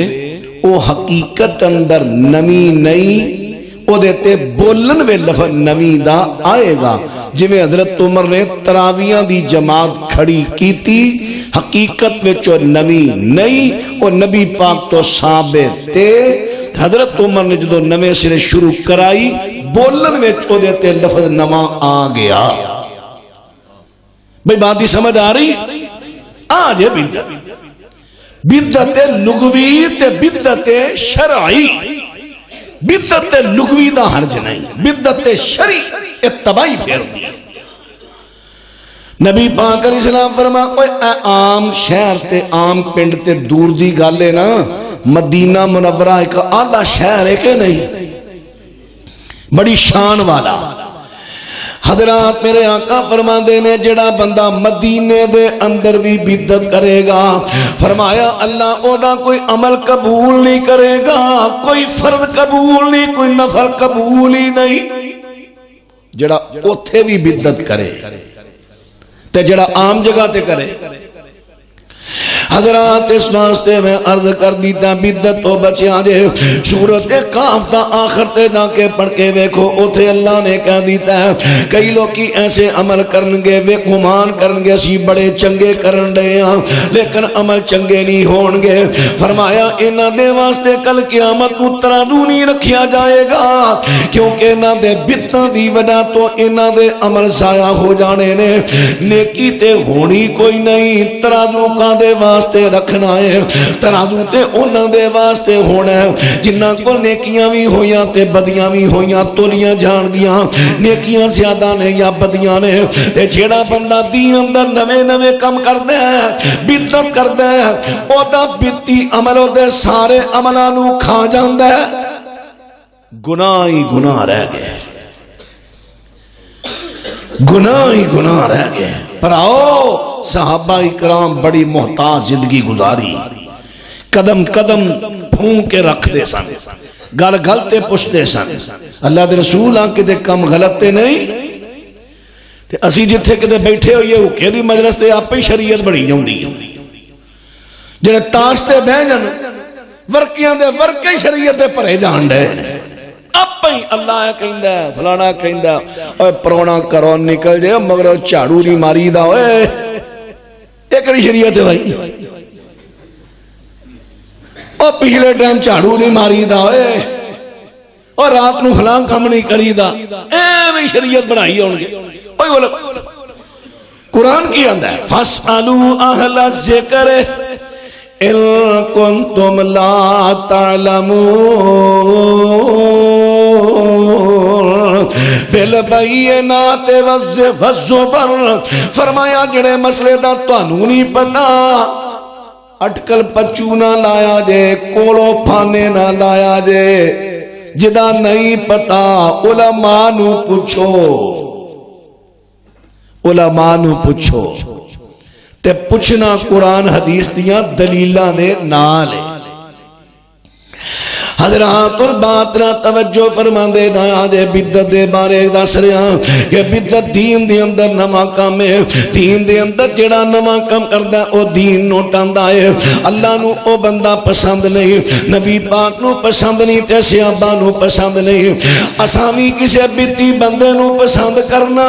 او حقیقت اندر نمی نہیں او دیتے بولن میں لفظ نمی دا آئے گا جویں حضرت عمر نے تراویاں دی جماعت کھڑی کی تھی حقیقت میں چو نمی نہیں او نبی پاک تو ثابت تے حضرت عمر نے جدو نویں سرے شروع کرائی بولن میں چو دیتے لفظ نما آ گیا بھئی بات ہی سمجھ آ رہی آج ہے بدعت لغوی تے بدعت شرعی بدعت لغوی دا حرج نہیں بدعت شرعی اتباعی پھیر دی نبی پاک علیہ السلام فرما کوئی عام شہر تے عام پنڈ تے دور دی گالے نا مدینہ منورہ ایک اعلیٰ شہر ہے کہ نہیں، بڑی شان والا۔ حضرات میرے آقا فرماندے نے جڑا بندہ مدینے دے اندر بھی بدعت کرے گا، فرمایا اللہ او دا کوئی عمل قبول نہیں کرے گا، کوئی فرض قبول نہیں، کوئی نفل قبول ہی نہیں۔ جڑا اوتھے بھی بدعت کرے تے جڑا عام جگہ تے کرے۔ حضرات اس واسطے میں عرض کر دیتا بدعت تو بچیاں جے۔ سورۃ کہف دا آخر تے جا کے پڑھ کے ویکھو، اوتھے اللہ نے کہہ دیتا ہے کئی لوکی ایسے عمل کرنگے وے گمان کرنگے اسی بڑے چنگے کرن رہے ہاں لیکن عمل چنگے نہیں ہونگے۔ فرمایا انہاں دے واسطے کل قیامت کو ترازو نہیں رکھیا جائے گا، کیونکہ انہاں دے بدعتاں دی وجہ تو انہاں دے عمل ضائع ہو جانے نے، نیکی تے ہونی کوئی نہیں۔ ترازو کا دے واسطے رکھنا ہے، ترازو تے انہاں دے واسطے ہونا ہے جنہاں کو نیکیاں بھی ہویاں تے بدیاں بھی ہویاں، تولیاں جان دیاں نیکیاں زیادہ نے یا بدیاں نے۔ تے جیڑا بندہ دین اندر نوے نوے کم کردا ہے، بدعت کردا ہے، او دا بدعتی عمل او دے سارے عملاں نو کھا جاندا ہے، گناہ ہی گناہ رہ گئے، گناہ ہی گناہ رہ گئے۔ پر آؤ صحابہ اکرام بڑی محتاط زندگی گزاری، قدم قدم پھونک کے رکھ دے سن، گل گلتے پوچھتے سن، اللہ دے رسول آن کے دے کم غلطے نہیں تے اسی جتھے کدے بیٹھے ہوئے حکے دی مجلس تے آپ ہی شریعت بڑی جاؤں دی جنہیں تاشتے بہ جن ورکیاں دے ورکے شریعت دے پرے جان دے آپ ہی اللہ کہندہ ہے فلانا کہندہ ہے اوہ پرونا کرو نکل جائے مگر چاڑو نہیں ماری دا اوہ ایکڑی شریعت ہے بھائی، اور پچھلے ٹائم چاڑو نہیں ماری دا اور رات نو فلان کام نہیں کری دا، اے بھی شریعت بنائی ہونگے۔ قرآن کی آندہ ہے فَاسْأَلُوا أَهْلَ الذِّكْرِ إِن كُنتُمْ لَا تَعْلَمُونَ بِالْبَيِّنَاتِ وَالزُّبُرِ۔ فرمایا جڑے مسئلے دا توانوں نہیں پتا، اٹکل پچو نہ لایا جے، کولو پھانے نہ لایا جے، جدا نہیں پتا علماء نو پوچھو، علماء نو پوچھو تے پوچھنا قرآن حدیث دیاں دلیلاں دے نال ہے۔ حضرات اور بات نہ توجہ فرما دے نہ آجے بدت دے بارے دس رہا کہ بدت دین دے اندر نما کام ہے، دین دے اندر جڑا نما کام کردہ او دین نو ٹاندہ ہے، اللہ نو او بندہ پسند نہیں، نبی پاک نو پسند نہیں، تے صحابہ نو پسند نہیں، اسامی کسے بدتی بندے نو پسند کرنا۔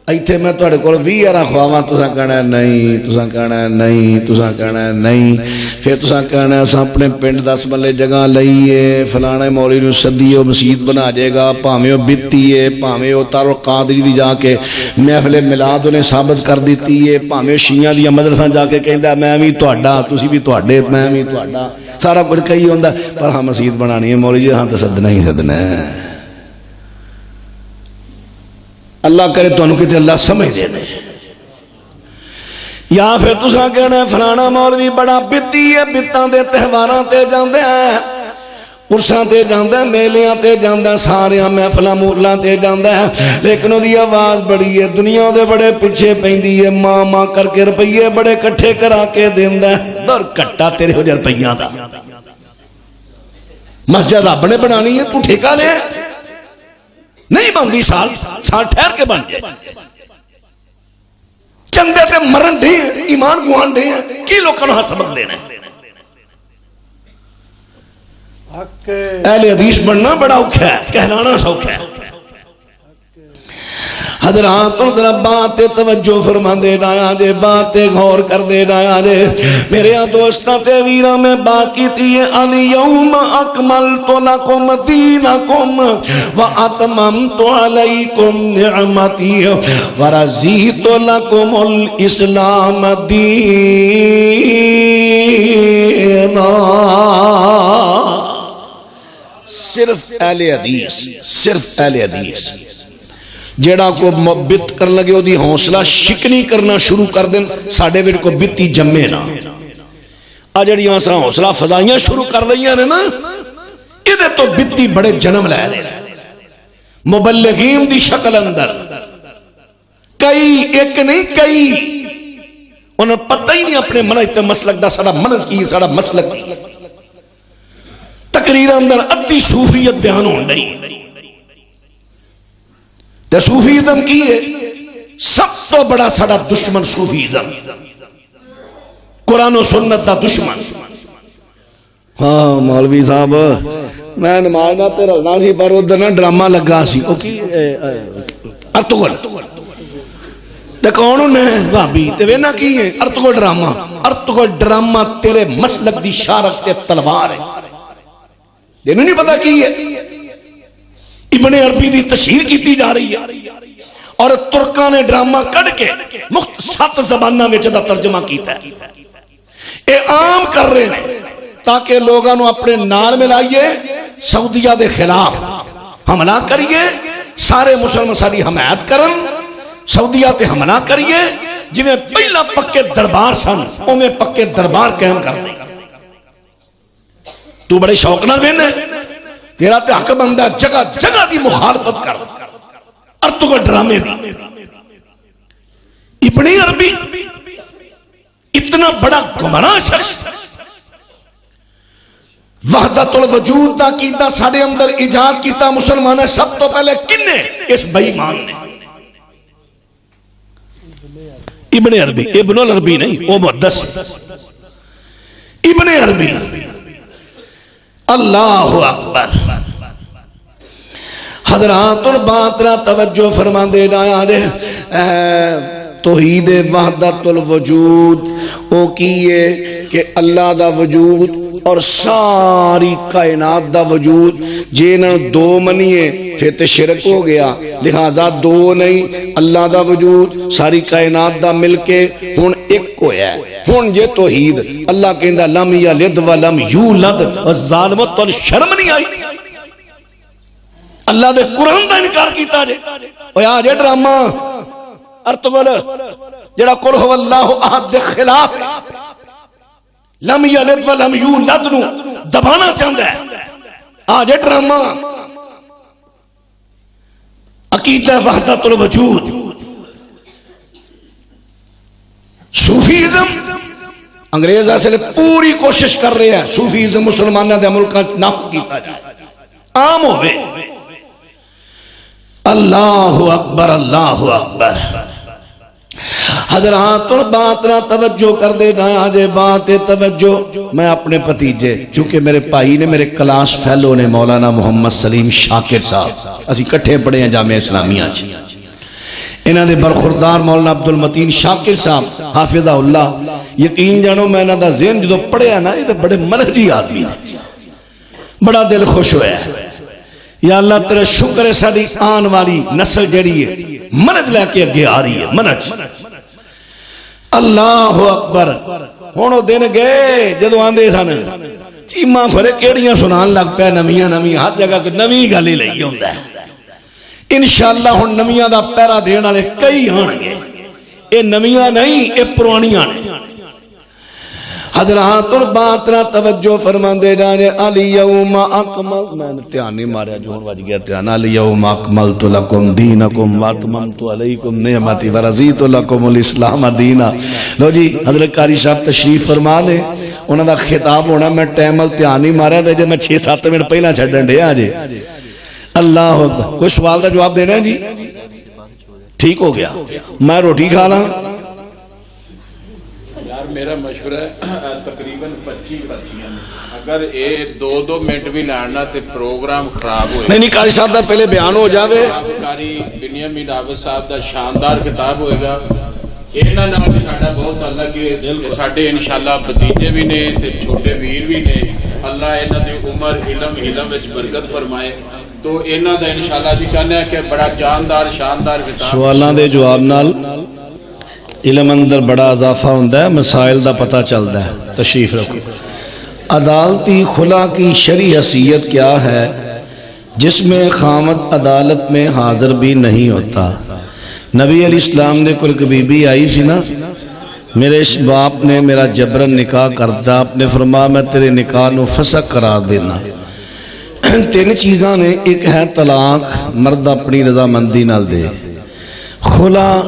ایتھے میں توڑے کول بھی یارا خواہاں تساں کہنا ہے نہیں، تساں کہنا ہے نہیں، تساں کہنا ہے نہیں، پھر تساں کہنا ہے اساں اپنے پنڈ 10 ملے جگہ لئیے، فلانا مولوی نو سدیو مسجد بنا جائے گا، پامیو بیتی ہے، پامیو تار القادری دی جا کے محفل میلاد انہیں ثابت کر دیتی ہے، پامیو شیعہ دی مدرسہ جا کے کہندا میں بھی تہاڈا، تسی بھی تہاڈے، میں بھی تہاڈا، سارا کچھ کہی ہوندا، پر ہاں مسجد بنانی ہے مولوی جی ہاں تے سدنا ہی سدنا ہے۔ اللہ کرے تو انہوں کہتے اللہ سمجھ دے دے، یا پھر تساں کہنا ہے فلانا مولوی بڑا بیتی ہے، بیتاں دے تہواراں تے جاندے ہیں، عرصاں تے جاندے ہیں، میلیاں تے جاندے ہیں، ساریاں محفلاں مولاں تے جاندے ہیں، لیکن وہ دی آواز بڑی ہے، دنیا دے بڑے پیچھے پیندی ہے، ماں ماں کر کے روپیے بڑے کٹھے کرا کے دیندے ہیں، در کٹا تیرے ہو جائے روپیاں دا، مسجد رب نے بنانی ہے تو ٹھیکہ لے نہیں بندی، سال ٹھہر کے بن جائے، چندے تے مرن دے ایمان گوان دے کی لوگوں نے سبق دینا ہے۔ اہل حدیث بننا بڑا اوکھا ہے، کہلانا سوکھا ہے۔ حضرات اور ذرا بات توجہ فرما دے ڈایا جے، بات غور کر دے ڈایا جے، میرے دوستاں تے ویرہ میں بات کی تھی الیوم اکملت لکم دینکم واتممت علیکم نعمتی ورضیت لکم الاسلام دینا۔ صرف اہل حدیث، صرف اہل حدیث جیڑا کو بیت کر لگے ہو دی حوصلہ شکنی کرنا شروع کر دیں، ساڑھے ویڈ کو بیتی جمعے نا، جڑیاں اساں حوصلہ فضائیاں شروع کر رہی ہیں نا، یہ تو بتی بڑے جنم لے رہے ہیں مبلغین دی شکل اندر، کئی ایک نہیں کئی، انہوں پتہ ہی نہیں اپنے منہج تے مسلک دا ساڑا منہج کی ساڑا مسلک کی، تقریر اندر ادھی صوفیت بیان ہون نہیں، تے صوفیزم کی ہے سب تو بڑا ساڑا دشمن صوفیزم، قرآن و سنت دا دشمن۔ ہاں مولوی صاحب میں نماز نہ تے رلنا سی پر ادھر نہ ڈرامہ لگا سی ارتغل تے کون انہیں بھابی تے وینا کی ہے ارتغل ڈرامہ، ارتغل ڈرامہ تیرے مسلک دی شارک تے تلوار ہے، دینوں نہیں پتا کی ہے، ابن عربی دی تشہیر کیتی جا رہی ہے اور ترکاں نے ڈرامہ کڑ کے مخت 7 زبانہ میں جدہ ترجمہ کیتا ہے، اے عام کر رہے ہیں تاکہ لوگوں اپنے نال ملائیے، سعودیہ دے خلاف حملہ کریے، سارے مسلمان ساری حمایت کرن، سعودیہ تے حملہ کریے، جی میں پہلا پکے دربار سن او میں پکے دربار قائم کر دیں۔ تو بڑے شوق نہ دینے، تیرا تے حق بندہ جگہ جگہ دی مخالفت کر، ارتغل ڈرامے دی۔ ابن عربی اتنا بڑا گمراہ شخص، وحدت الوجود دا کیتا ساڑے اندر ایجاد کیتا مسلمان ہے، سب تو پہلے کنے اس بے ایمان نے، ابن عربی، ابن العربی نہیں وہ محدث ابن عربی۔ اللہ اکبر، حضرات الباطرہ توجہ فرما دے رہا ہے، توحید وحدت الوجود او کیے کہ اللہ دا وجود اور ساری کائنات دا وجود جینن دو منیے پھر تے شرک ہو گیا، لہذا دو نہیں، اللہ دا وجود ساری کائنات دا مل کے ہون ایک ہویا ہے، ہون یہ توحید۔ اللہ کہندہ لم یلد ولم یولد، ظالمت اور شرم نہیں آئی، اللہ دے قرآن دا انکار کیتا جے، اور یہاں جے ڈرامہ ارتغل جڑا قل هو اللہ احد دے خلاف لم یلد ولم یولد نو دبانا چاہتا ہے، آج ڈرامہ عقیدہ وحدت الوجود، صوفیزم انگریز اصل پوری کوشش کر رہے ہیں صوفیزم مسلمانہ دے ملکہ نافذ کیتا جائے، عام ہوئے۔ اللہ اکبر، اللہ اکبر۔ حضرات اور باطرہ توجہ کر دے گا، آج بات توجہ، میں اپنے پتیجے چونکہ میرے بھائی نے میرے کلاس فیلو نے مولانا محمد سلیم شاکر صاحب، اسی کٹھے پڑھے ہیں جامعہ اسلامیہ چی، انہاں دے برخوردار مولانا عبدالمتین شاکر صاحب حافظہ اللہ، یقین جانو میں انہاں دا ذہن جدو پڑھے نا، یہ تو بڑے منہجی آدمی نے، بڑا دل خوش ہویا ہے۔ یا اللہ تیرے شکر ہے ساڑی آن والی نسل جڑی ہے منج لے کے اگے آ رہی ہے، منج۔ اللہ اکبر، ہونو دن گئے جدو آندے سن چیمہ پھرے کیڑیاں سنان لگ پہ نمیاں نمیاں، ہر جگہ کہ نمی گالی لئی ہوندہ ہے، انشاءاللہ ہن نمیاں دا پیرا دینا لے کئی آنگے، اے نمیاں نہیں اے پرانیاں نہیں۔ حضرات اور باطرہ توجہ فرمان دے جانے، الیوم اکمل، میں نے تیان نہیں ماریا جو وج گیا تیان، الیوم اکملت لکم دینکم واتممت علیکم نعمتی ورزیت لکم الاسلام دینا۔ لو جی حضرت قاری صاحب تشریف فرما لے، انہوں دا خطاب ہونا، میں ٹیمل تیان نہیں ماریا دے جب میں 6-7 منٹ پہلا چھڑن دے آجے۔ اللہ اکبر، کوئی سوال دا جواب دینا ہے جی؟ ٹھیک ہو گیا، میں روٹی کھا لاں۔ میرا مشورہ ہے تقریباً 25 پرچیاں، اگر یہ 2-2 منٹ بھی لڑنا تے پروگرام خراب ہوئے۔ نہیں قاری صاحب دا پہلے بیان ہو جاوے، قاری بنیامین عابد صاحب دا شاندار کتاب ہوئے گا، انہاں نال بھی ساڈا بہت اللہ کی ساڈے انشاءاللہ بھتیجے بھی نے تے چھوٹے ویر بھی نے، اللہ انہاں دی عمر علم وچ برکت فرمائے، تو انہاں دا انشاءاللہ اسی چاہنے ہیں کہ بڑا جاندار شاندار کتاب، سوالاں دے جواب نال علم اندر بڑا اضافہ ہوندہ ہے، مسائل دا پتہ چلتا ہے۔ تشریف رکھو۔ عدالتی خلا کی شرعی حیثیت کیا ہے جس میں خامد عدالت میں حاضر بھی نہیں ہوتا؟ نبی علیہ السلام نے کوئی بی بی آئی سی نا، میرے اس باپ نے میرا جبرن نکاح کر دیا، آپ نے فرمایا میں تیرے نکاح نو فسخ قرار دینا۔ تین چیزاں نے، ایک ہے طلاق، مرد اپنی رضامندی نال دے۔ خلا،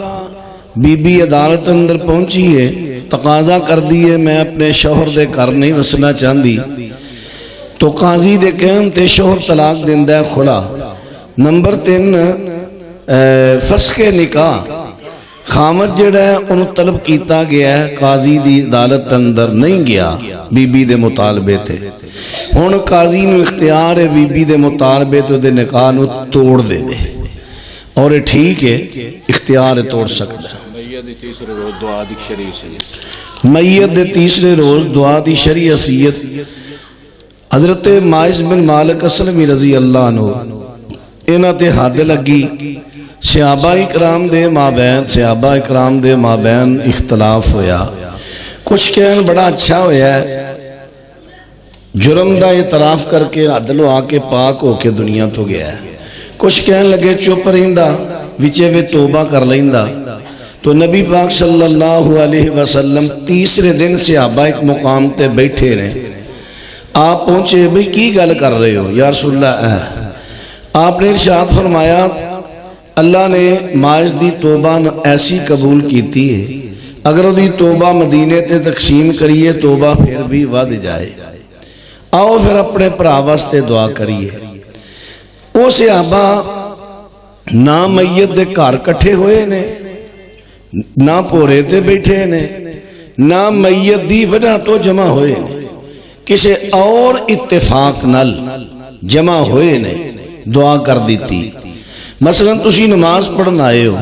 بی بی عدالت اندر پہنچی ہے، تقاضا کر دیے میں اپنے شوہر دے گھر نہیں وسنا چاہندی، تو قاضی دے کہن تے شوہر طلاق دیندا ہے، خلا۔ نمبر 3 فسخ نکاح، خامد جڑا ہے انہوں طلب کیتا گیا ہے، قاضی دی عدالت اندر نہیں گیا بی بی دے مطالبے تے، ہن قاضی نو اختیار ہے بی بی دے مطالبے تے دے نکاح نو توڑ دے دے، اور یہ ٹھیک ہے، اختیار ہے، توڑ سکتا ہے۔ میت دے تیسرے روز دعا دی شریع سی، میت دے تیسرے روز دعا دی شریع حیثیت حضرت ماعز بن مالک اسلمی رضی اللہ عنہ انہاں تے حد لگی، صحابہ اکرام دے مابین اختلاف ہویا، کچھ کہن بڑا اچھا ہویا ہے، جرم دا اعتراف کر کے عدل آ کے پاک ہو کے دنیا تو گیا ہے، کچھ کہن لگے چپ رہندا وچے وے توبہ کر لیندا۔ تو نبی پاک صلی اللہ علیہ وسلم تیسرے دن صحابہ ایک مقام تے بیٹھے رہے، آپ پہنچے، بھئی کی گل کر رہے ہو یا رسول اللہ؟ آپ نے ارشاد فرمایا اللہ نے ماعز دی توبہ ایسی قبول کیتی ہے، اگر وہ دی توبہ مدینے تے تقسیم کریے توبہ پھر بھی ود جائے، آؤ پھر اپنے بھرا واسطے دعا کریے۔ وہ صحابہ نہ میت دے گھر کٹھے ہوئے نے، نہ پورے تے بیٹھے نے، نہ میت دی وجہ تو جمع ہوئے نے، کسے اور اتفاق نال جمع ہوئے نے، دعا کر دیتی۔ مثلا تسی نماز پڑھنا آئے ہو،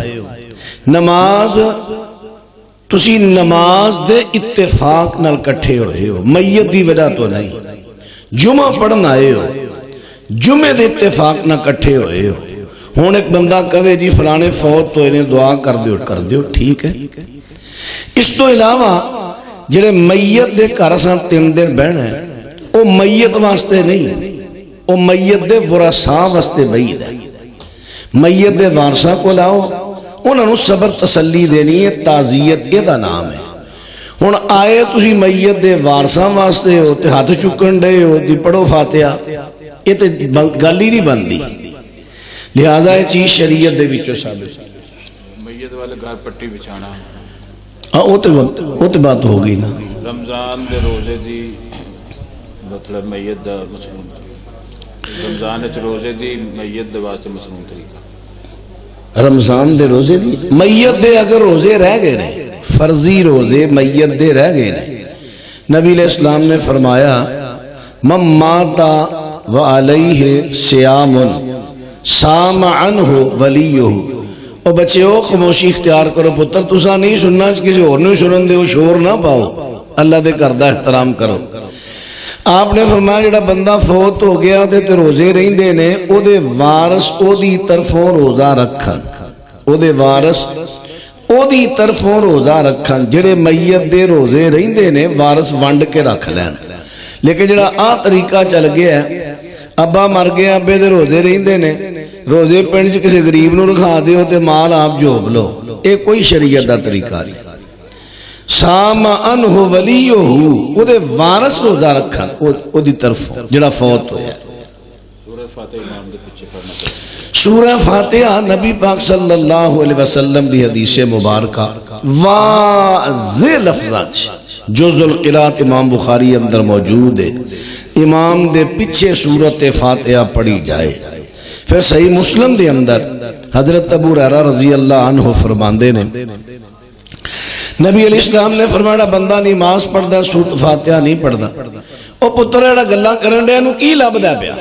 تسی نماز دے اتفاق نال کٹھے ہوئے ہو، میت دی وجہ تو نہیں۔ جمعہ پڑھنا آئے ہو، جمعے دے اتفاق نہ کٹھے ہوئے ہو، ہون ایک بندہ کہے جی فلانے فوت تو انہیں دعا کر دیو، ٹھیک ہے۔ اس تو علاوہ جڑے میت دے گھر اساں 3 دن بہنا ہے، وہ میت واسطے نہیں، وہ میت دے ورثاء واسطے بعید ہے۔ میت دے وارثاں کو لاؤ، انہوں نے صبر تسلی دینی ہے، تعزیت یہ دا نام ہے۔ ہن آئے تسی میت دے وارثاں واسطے ہو تے ہاتھ چکن ڈے ہو دی پڑھو فاتحہ، یہ تے گل ہی نہیں بندی، لہذا یہ چیز شریعت دے وچوں ثابت ہے۔ میت والے گھر پٹی بچھانا، ہاں وہ تے بات ہو گئی نا۔ رمضان دے روزے دی مطلب میت دا مسنون، رمضان وچ روزے دی میت دے واسطے مسنون طریقہ، رمضان دے روزے دی میت دے اگر روزے رہ گئے نے، فرضی روزے میت دے رہ گئے نے، نبی علیہ السلام نے فرمایا من مات وعلیہ صیام صام عنہ ولیہ۔ اور بچے ہو خاموشی اختیار کرو، پتر تسا نہیں سننا، کسی اور نہیں سنن دے، ہو شور نہ پاؤ، اللہ دے گھر دا احترام کرو۔ آپ نے فرمایا جڑا بندہ فوت ہو گیا تے روزے رہندے نے، او دے وارث او دی طرفوں روزہ رکھن، او دے وارث او دی طرفوں روزہ رکھن، جڑے میت دے روزے رہندے نے وارث ونڈ کے رکھ لین۔ لیکن جڑا طریقہ چل گیا ہے، ابا مر گیا، ابے دے روزے رہندے نے، روزے پنڈ چ کسی غریب نو رکھا دیو تے مال آپ جوب لو، اے کوئی شریعت دا طریقہ نہیں۔ سام عنہ ولیہ، او دے وارث روزہ رکھن او دی طرف جڑا فوت ہویا۔ سورہ فاتحہ امام دے پیچھے پڑھنا چاہیے۔ سورہ فاتحہ نبی پاک صلی اللہ علیہ وسلم دی حدیث مبارکہ واضح لفظ جز القراءت امام بخاری اندر موجود ہے، امام دے پیچھے سورت فاتحہ پڑھی جائے۔ پھر صحیح مسلم دے اندر حضرت ابو ہریرہ رضی اللہ عنہ فرماندے نے، نبی علیہ السلام نے فرمایا بندہ نماز پڑھدا سورت فاتحہ نہیں پڑھدا، او پتر ایڑا گلاں کرن ڈیا، اینو کی لبدا پیا؟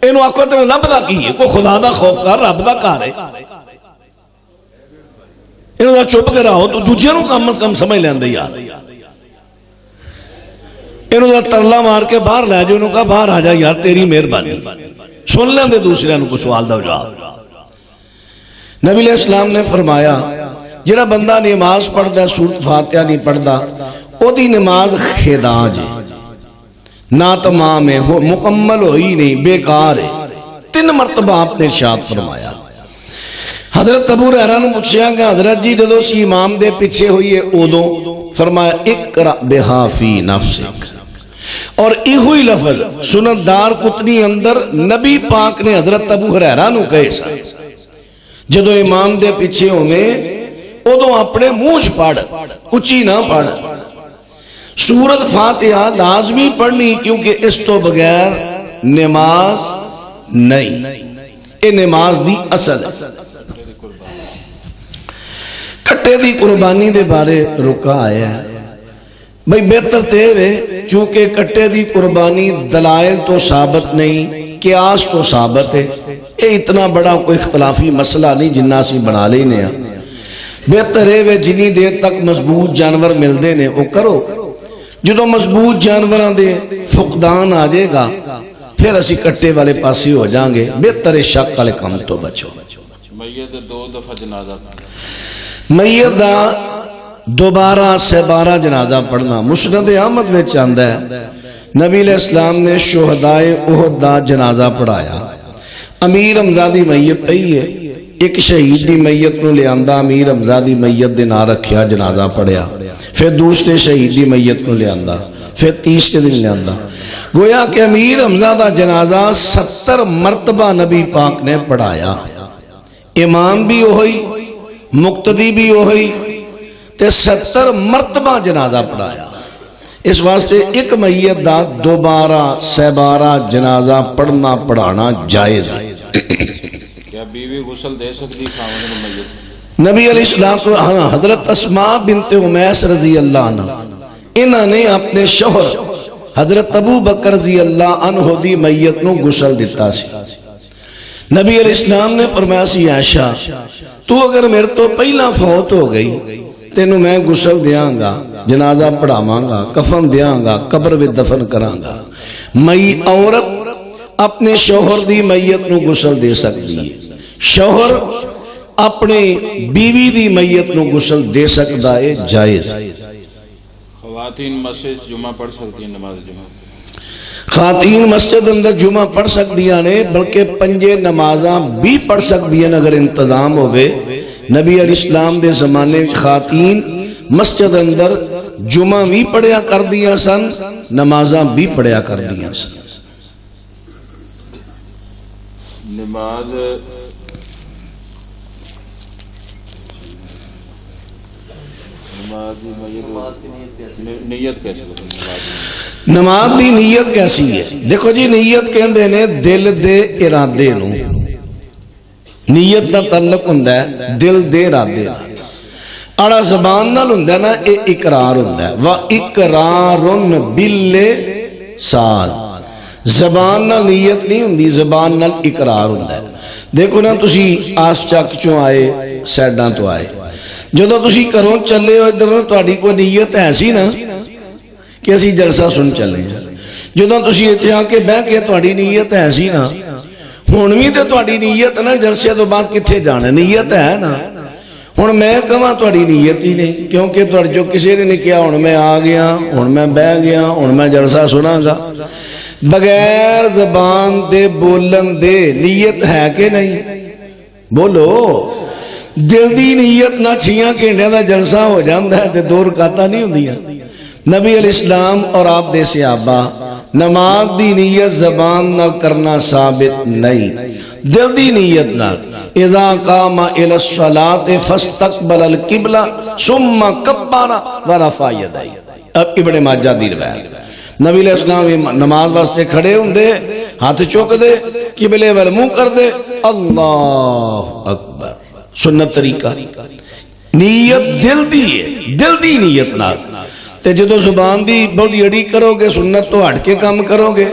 اینو آکھو تے لبدا کی ہے؟ کوئی خدا دا خوف کر، رب دا گھر ہے، اینو دا چپ کے رہو تو دوجے نو کم از کم سمجھ لیندے یار۔ اینو دا ترلا مار کے باہر لے جو، انہوں کہا باہر آ جا یار تیری مہربانی، سن لیں دے دوسرے انہوں کو سوال دا جواب۔ نبی علیہ السلام نے فرمایا جڑا بندہ نماز پڑھدا سورت فاتحہ نہیں پڑھدا، او دی نماز خداج ہے، نہ تمام ہے، مکمل ہوئی نہیں، بیکار ہے۔ 3 مرتبہ آپ نے ارشاد فرمایا۔ حضرت ابو ہریرہ نو پوچھیا کہ حضرت جی جدو اسی امام دے پیچھے ہوئیے ادو، فرمایا اقرأ بہا فی نفسک، اور ایہوئی لفظ سنن دار قطنی اندر نبی پاک نے حضرت ابو ہریرہ نو کہے سا جدو امام دے پیچھے ہوئے ادو اپنے منہ پڑھ، اچھی نہ پڑھ۔ سورت فاتحہ لازمی پڑھنی کیونکہ اس تو بغیر نماز نہیں، یہ نماز دی اصل ہے۔ کٹے دی قربانی دے بارے رکا آیا ہے بھئی بہتر تے وے، چونکہ کٹے دی قربانی دلائل تو ثابت نہیں، قیاس تو ثابت ہے، یہ اتنا بڑا کوئی اختلافی مسئلہ نہیں جنہ سی بنا لینے ہیں۔ بہتر ہے وے جنی دیر تک مضبوط جانور مل دینے وہ کرو، جدو مضبوط جانوراں دے فقدان آ جائے گا پھر اسی کٹے والے پاسی ہو جائیں گے، بہتر شک والے کام تو بچو۔ میت 2 دفعہ جنازہ میت دا دوبارہ سے 12 جنازہ پڑھنا مسند احمد میں چاندہ ہے۔ نبی علیہ السلام نے شہدائے احد دا جنازہ پڑھایا، امیر حمزہ دی میت پئی ہے، ایک شہید دی میت نو لے آندہ امیر حمزہ دی میت دے نہ رکھیا جنازہ پڑھیا، پھر دوسرے شہید دی میت نو لے آندہ، پھر تیسرے دن لے آندہ، گویا کہ امیر حمزہ دا جنازہ 70 مرتبہ نبی پاک نے پڑھایا، امام بھی ہوئی مقتدی بھی ہوئی تے 70 مرتبہ جنازہ پڑھایا۔ اس واسطے ایک میت دا دوبارہ سے 12 جنازہ پڑھنا پڑھانا جائز ہے۔ کیا بیوی غسل دے سکتی خاوند میت؟ نبی علیہ السلام حضرت اسماء بنت امیس رضی اللہ عنہ انہوں نے اپنے شوہر حضرت ابو بکر رضی اللہ عنہ دی میت نو غسل دیتا سی۔ نبی علیہ السلام نے فرمایا سی عائشہ تو اگر میرے تو پہلا فوت ہو گئی تینوں میں غسل دیاں گا، جنازہ پڑھاواں گا، کفن دیاں گا، قبر وچ دفن کراں گا۔ مئی عورت اپنے شوہر دی میت نو غسل دے سکتی ہے، شوہر اپنے بیوی دی میت نو غسل دے سکتا ہے، جائز۔ خواتین مسجد جمعہ پڑھ سکتی ہیں نماز جمعہ؟ خواتین مسجد اندر جمعہ پڑھ سکتی ہیں، بلکہ 5 نمازاں بھی پڑھ سکتی ہیں اگر انتظام ہوئے۔ نبی علیہ السلام دے زمانے خواتین مسجد اندر جمعہ بھی پڑھیا کر دیا سن، نمازاں بھی پڑھیا کر دیا سن۔ نماز نیت کیسے ہوتی؟ نماز دی نیت کیسی ہے؟ دیکھو جی نیت کہندے نے دل دے ارادے نو، نیت دا تعلق ہوندا ہے دل دے ارادے نال، اڑا زبان نال ہوندا ہے نا اے اقرار ہوندا ہے، وا اقرارن باللسان، زبان نال نیت نہیں ہوندی، زبان نال اقرار ہوندا ہے۔ دیکھو نا تسی آس چک چوں آئے سیڈاں تو آئے، جدو تسی گھروں چلے ہو ادھر تہاڈی کوئی نیت ایسی نا کہ اسی جلسہ سن چلے، جدو تسی ایتھے آ کے بہ کے تہاڈی نیت ایسی نا ہن وی تے تہاڈی نیت نا جلسے تو بعد کتھے جانا، نیت ہے نا۔ ہن میں کہاں تہاڈی نیت ہی نہیں، کیونکہ تہاڈے جو کسی نے نہیں کیا ہن میں آ گیا، ہن میں بہ گیا، ہن میں جلسہ سناں گا، بغیر زبان دے بولن دے نیت ہے کہ نہیں؟ بولو، دل دی نیت نہ 6 گھنٹے دا جلسہ ہو جاندا ہے تے 2 رکعتاں نہیں ہوندیاں۔ نبی علیہ السلام اور آپ دے صحابہ نماز دی نیت زبان نہ کرنا ثابت نہیں، دل دی نیت نہ۔ اذا قام الى الصلاة فاستقبل القبلہ ثم کبر ورفع یدیہ، اب ابن ماجہ دی روایت، نبی علیہ السلام نماز واسطے کھڑے ہوندے، ہاتھ چوک دے، قبلے ول منہ کر دے، اللہ اکبر، سنت طریقہ۔ نیت دل دی ہے، دل دی نیت نہ، تے جدو زبان دی بڑی اڑی کرو گے سنت تو ہٹ کے کام کرو گے۔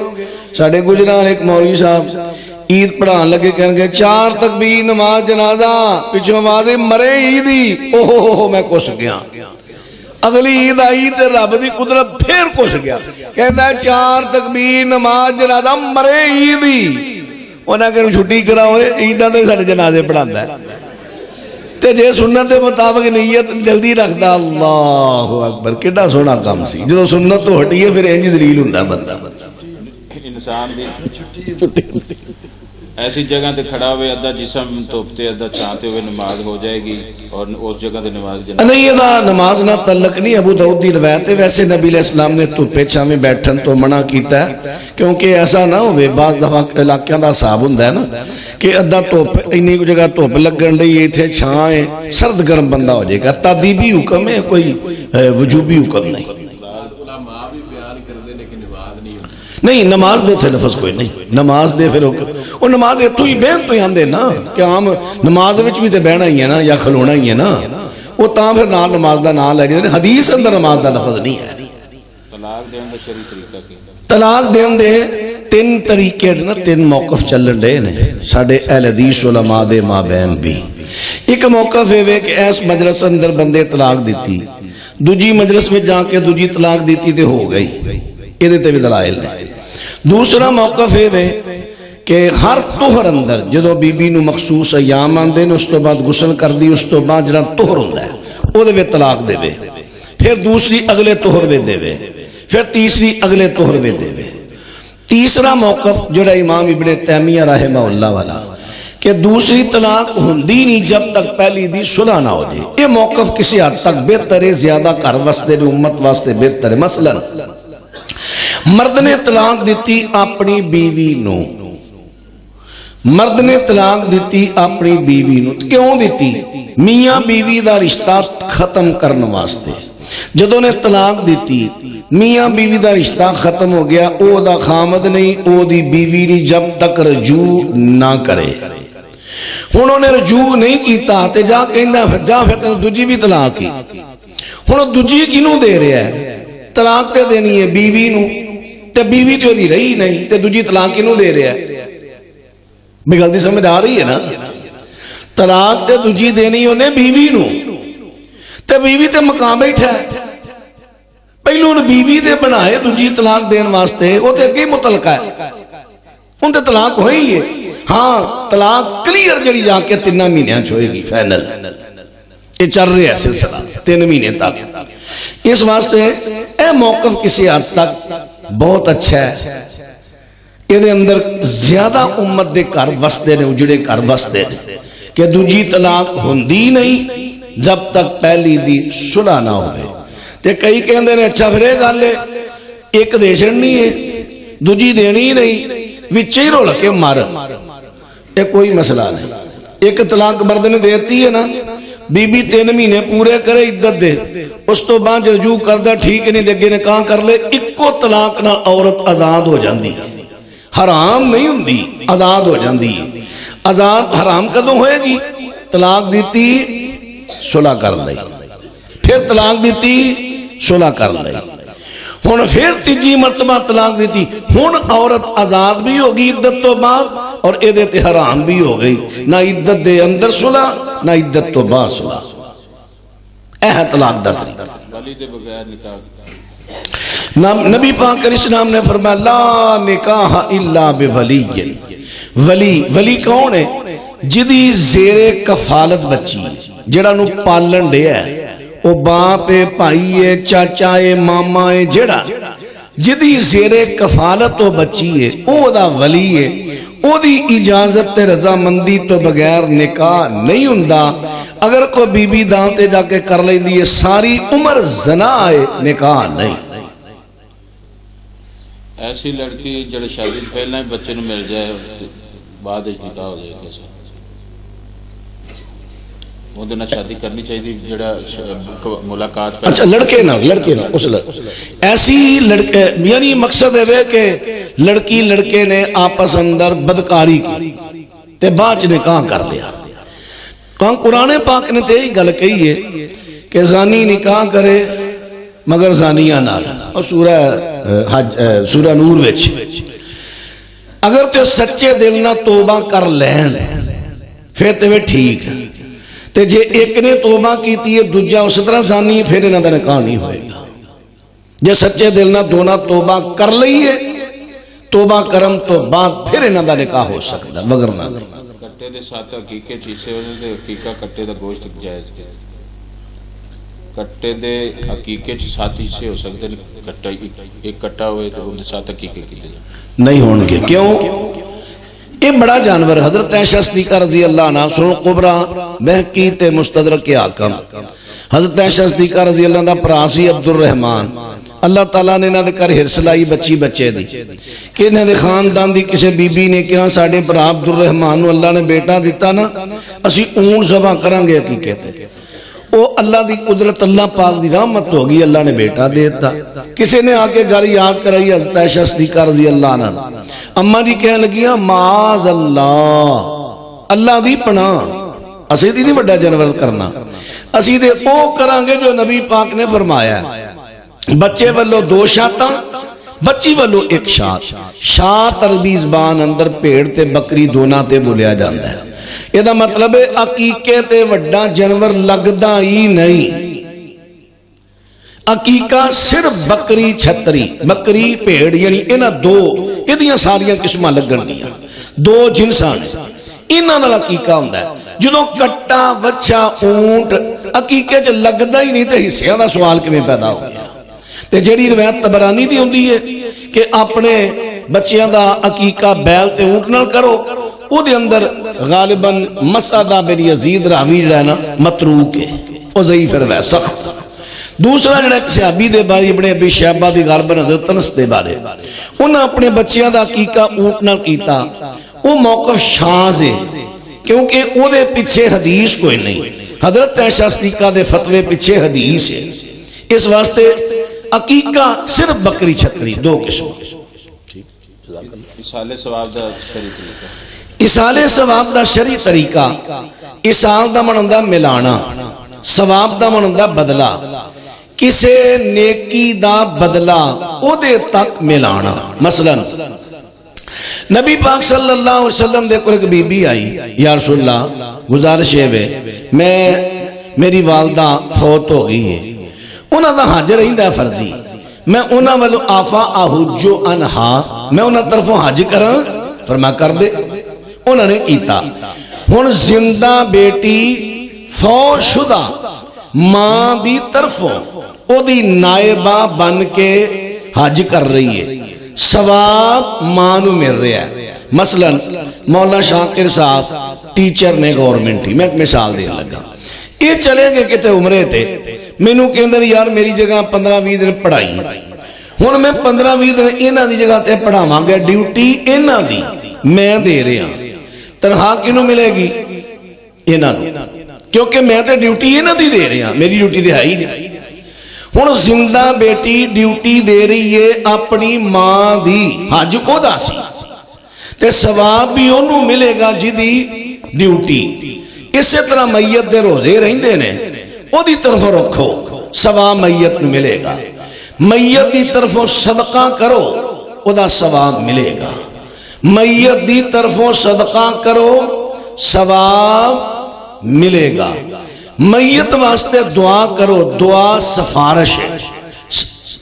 ساڑھے گجران ایک مولوی صاحب عید پڑھان لگے کہنے گے 4 تکبیر نماز جنازہ، پیچھو آواز مرے عیدی، اوہ میں کس گیا۔ اگلی عید آئی تے رب دی قدرت پھر کس گیا، کہتا ہے 4 تکبیر نماز جنازہ مرے عیدی، انہاں کہ چھٹی کرا ہوئے عیدہ تے ساڑھے جنازے پڑھاندہ ہے۔ تے جے سنت دے مطابق نیت جلدی رکھدا، اللہ اکبر، کیڑا سونا کام سی۔ جدو سنت تو ہٹی ہے پھر انج ذلیل ہوندا بندہ، انسان دی ایسی جگہ تے کھڑا ہوئے ادھا جسم دھوپ تے ادھا چھاں تے ہوئے نماز ہو جائے گی اور اس جگہ تے نماز جناب نہیں، یہ نماز نہ تعلق نہیں. ابو داؤد دی روایت ہے. ویسے نبی علیہ السلام نے دھوپے چھاں میں بیٹھن تو منع کیتا ہے، کیونکہ ایسا نہ ہوئے بعض دفعہ علاقیاں دا حساب ہوندا ہے نا کہ ادھا دھوپ اینی کو جگہ دھوپ لگن رہی ہے، ایتھے چھاں ہے، سرد گرم بندہ ہو جائے گا. تادیبی حکم ہے، کوئی وجوبی حکم نہیں. نہیں، نماز دے تھے لفظ کوئی نہیں. نماز دے پھر وہ نماز اتو ہی بہن تو ہی آندے نا کہ عام نماز وچ بھی تے بہنا ہی ہے نا یا کھلونا ہی ہے نا، وہ تاں پھر نال نماز دا نام لے جاندے. حدیث اندر نماز دا لفظ نہیں ہے. طلاق دین دا شرعی طریقہ کی طلاق دین دے تین طریقے نا، تین موقف چلن دے نے ساڈے اہل حدیث علماء دے مابین بھی. ایک موقف ہے کہ اس مجلس اندر بندے طلاق دیتی، دوجی مجلس میں جا کے دوجی طلاق دیتی تے ہو گئی، یہ تے بھی دلائل نے. دوسرا موقف ہے کہ ہر طہر اندر جدو بی بی نو مخصوص ایام آندے نے، اس تو بعد غسل کر دی، اس تو بعد جڑا طہر ہوندا ہے او دے وچ طلاق دے وے، پھر دوسری اگلے طہر وچ دے وے، پھر تیسری اگلے طہر وچ دے وے. تیسرا موقف جڑا امام ابن تیمیہ رحمہ اللہ والا کہ دوسری طلاق ہوندی نہیں جب تک پہلی دی صلح نہ ہو جائے. یہ موقف کسی حد تک بہتر ہے، زیادہ گھر واسطے امت واسطے بہتر ہے. مثلا مرد نے طلاق دیتی اپنی بیوی نو، مرد نے طلاق دیتی اپنی بیوی نو. کیوں دیتی؟ میاں بیوی دا رشتہ ختم کرنے واسطے. جدوں نے طلاق دیتی میاں بیوی دا رشتہ ختم ہو گیا، او دا خامد نہیں، او دی بیوی نہیں جب تک رجوع نہ کرے. انہوں نے رجوع نہیں کیتا تے جا کہندا جا پھر دوجی بھی طلاق کی. ہن دوجی کینوں دے رہا ہے؟ طلاق تے دینی ہے بیوی نو، تے بیوی تے دی رہی نہیں تے دوجی طلاق کینوں دے رہا ہے؟ بے غلطی سمجھ آ رہی ہے نا. طلاق تے دوجی دینی انہیں بیوی نو، تے بیوی تے مقام بیٹھا ہے. پہلو نے بیوی دے بنائے دوجی طلاق دین واسطے، وہ تے اگے متعلقہ ہے، ان تے طلاق ہوئی ہے. ہاں طلاق کلیئر جڑی جا کے 3 مہینے ہوئے گی فائنل. یہ چل رہا ہے سلسلہ 3 مہینے تک. اس واسطے اے موقف کسی حد تک بہت اچھا ہے. یہ اندر زیادہ امت دے گھر وسدے نے، اجڑے گھر وسدے کہ دوجی طلاق ہوندی نہیں جب تک پہلی دی صلح نہ ہوئے. تے کئی کہندے نے اچھا پھر یہ گل ہے ایک دے چھڑنی ہے دوجی دینی نہیں، وچ ہی رول کے مر، یہ کوئی مسئلہ نہیں. ایک طلاق مرد نے دیتی ہے نا، بی بی 3 مہینے پورے کرے عدت دے، اس تو بعد رجوع کردہ ٹھیک نہیں دے گے نکاح کر لے، اکو طلاق نہ عورت آزاد ہو جاندی ہے. حرام نہیں ہوندی، آزاد ہو جاندی ہے. آزاد حرام کدوں ہوئے گی؟ طلاق دیتی صلح کر لئی، پھر طلاق دیتی صلح کر لئی، ہن پھر تیجی مرتبہ طلاق دیتی، ہن عورت آزاد بھی ہوگی عدت تو بعد اور ایدے تے حرام بھی ہو گئی. نہ عدت دے اندر صلح نہ عدت تو بعد صلح. اے ہے طلاق دا طریقہ. ولی دے بغیر نکاح. نبی پاک علیہ السلام نے فرمایا لا نکاح الا بولی. ولی کون ہے؟ جدی زیر کفالت بچی ہے، جڑا نو پالن دیا ہے، او باپ ہے، بھائی ہے، چاچا ہے، ماما ہے، جڑا جدی زیر کفالت تو بچی ہے او دا ولی ہے. او دی اجازت تے رضا مندی تو بغیر نکاح نہیں ہوندا. اگر کوئی بی بی دانتے جا کے کر لیندی ہے ساری عمر زنا ہے، نکاح نہیں. ایسی لڑکی جڑے شادی پہلے بچے نو مل جائے بعد نکاح ہو جائے کیسے؟ وہ دینا شادی کرنی چاہیے جڑا ملاقات. اچھا لڑکے نہ ایسی لڑکے، یعنی مقصد ہے کہ لڑکی لڑکے نے آپس اندر بدکاری کی تے بعد نکاح کر لیا. کہاں قرآن پاک نے تے ہی گل کہی ہے کہ زانی نکاح کرے مگر زانیہ نال، اور سورہ نور وچ اگر تے سچے دل نہ توبہ کر لین پھر تے ٹھیک ہے، تے جے ایک نے توبہ کیتی ہے دوجا اس طرح زانی پھر انہاں دا نکاح نہیں ہوئے گا. جے سچے دل نہ دونا توبہ کر لئیے توبہ کرم تو بعد پھر انہاں دا نکاح ہو سکتا وگرنہ. کٹے دے ساتھ حقیقے چیزیں ہونے دے حقیقہ کٹے دا گوشت جائز کے کٹے دے حقیقے ساتھ حصے ہو سکتے ایک کٹا ہوئے تو ان ساتھ حقیقے کی نہیں ہون گے. کیوں؟ یہ بڑا جانور حضرت عائشہ صدیقہ رضی اللہ عنہ سنن کبرا بہقی تے مستدرک حاکم حضرت عائشہ صدیقہ رضی اللہ عنہ بھرا سی عبد الرحمان اللہ تعالیٰ نے انہاں دے گھر ہرس لائی بچی بچے دی کہ انہاں دے خاندان دی کسے بی بی نے کہا ساڈے بھرا عبد الرحمان نو اللہ نے بیٹا دیتا نا اسی اونٹ ذبح کریں گے حقیقت ہے وہ اللہ دی قدرت اللہ پاک دی رحمت ہوگی اللہ نے بیٹا دیتا کسی نے آ کے گل یاد کرائی حضرت عائشہ صدیقہ رضی اللہ عنہ اماں دی کہنے لگیاں معاذ اللہ دی پناہ اسی دی نہیں بڑا جانور کرنا اسی دے او کران گے جو نبی پاک نے فرمایا ہے بچے والو 2 شاتاں بچی والو 1 شات عربی زبان اندر پیڑ تے بکری دونوں تے بولیا جاندہ ہے یہ دا مطلب ہے عقیقے تے وڈا جانور لگدا ہی نہیں عقیقہ صرف بکری چھتری بکری پیڑ یعنی انہاں 2 یہ ساریاں قسماں لگن گیا 2 جنساں انہاں نال عقیقہ ہوندا ہے جدوں کٹا بچہ اونٹ عقیقے چ لگدا ہی نہیں تے حصیاں دا سوال کیویں پیدا ہو گیا تے جڑی روایت طبرانی دی ہوندی ہے کہ اپنے بچیاں دا عقیقہ بیل تے اونٹ نال کرو او دے اندر غالباً مسعدہ بن یزید راوی جو ہے نا متروک ہے او ضعیف ہے سخت دوسرا جڑا ایک صحابی دے بارے ابن ابی شیبہ دی غالباً حضرت انس دے بارے انہاں اپنے بچیاں دا عقیقہ اونٹ نال کیتا او موقف شاذ ہے کیونکہ او دے پیچھے حدیث کوئی نہیں حضرت عائشہ صدیقہ دے فتوے پیچھے حدیث ہے اس واسطے عقیقہ صرف بکری چھتری 2 قسم اسال ثواب دا شرعی طریقہ اسال ثواب دا شرعی طریقہ اسال دا من ہوندا ملانا ثواب دا من ہوندا بدلہ کسے نیکی دا بدلہ او دے تک ملانا مثلا نبی پاک صلی اللہ علیہ وسلم دے کو ایک بی بی آئی یا رسول اللہ گزارش ہے میری والدہ فوت ہو گئی ہے انہاں دا حج رہندا فرضی میں انہاں والو آفا احجو انہا میں انہاں طرفوں حج کراں فرما کر دے انہوں نے کیتا ہن زندہ بیٹی فوت شدہ ماں دی طرفوں او دی نائبہ بن کے حج کر رہی ہے ثواب ماں نو مل رہا ہے مثلا مولانا شاکر صاحب ٹیچر نے گورنمنٹ میں ایک مثال دے لگا یہ چلے گے کتے عمرے تے مینوں کہندے یار میری جگہ 15-20 دن پڑھائی ہن میں 15-20 دن انہاں دی جگہ تے پڑھاواں گا ڈیوٹی انہاں دی میں دے رہا تنخواہ کینوں ملے گی انہاں نوں کیونکہ میں تے ڈیوٹی انہاں دی دے رہا میری ڈیوٹی تے ہے ہی نہیں ہن زندہ بیٹی ڈیوٹی دے رہی ہے اپنی ماں دی حج کو دا سی تے ثواب بھی انہوں ملے گا جدی ڈیوٹی اسی طرح میت دے روزے رہندے نے او دی طرف رکھو ثواب میت نو ملے گا میت دی طرفوں صدقہ کرو او دا ثواب ملے گا میت دی طرفوں صدقہ کرو ثواب ملے گا میت واسطے دعا کرو دعا سفارش ہے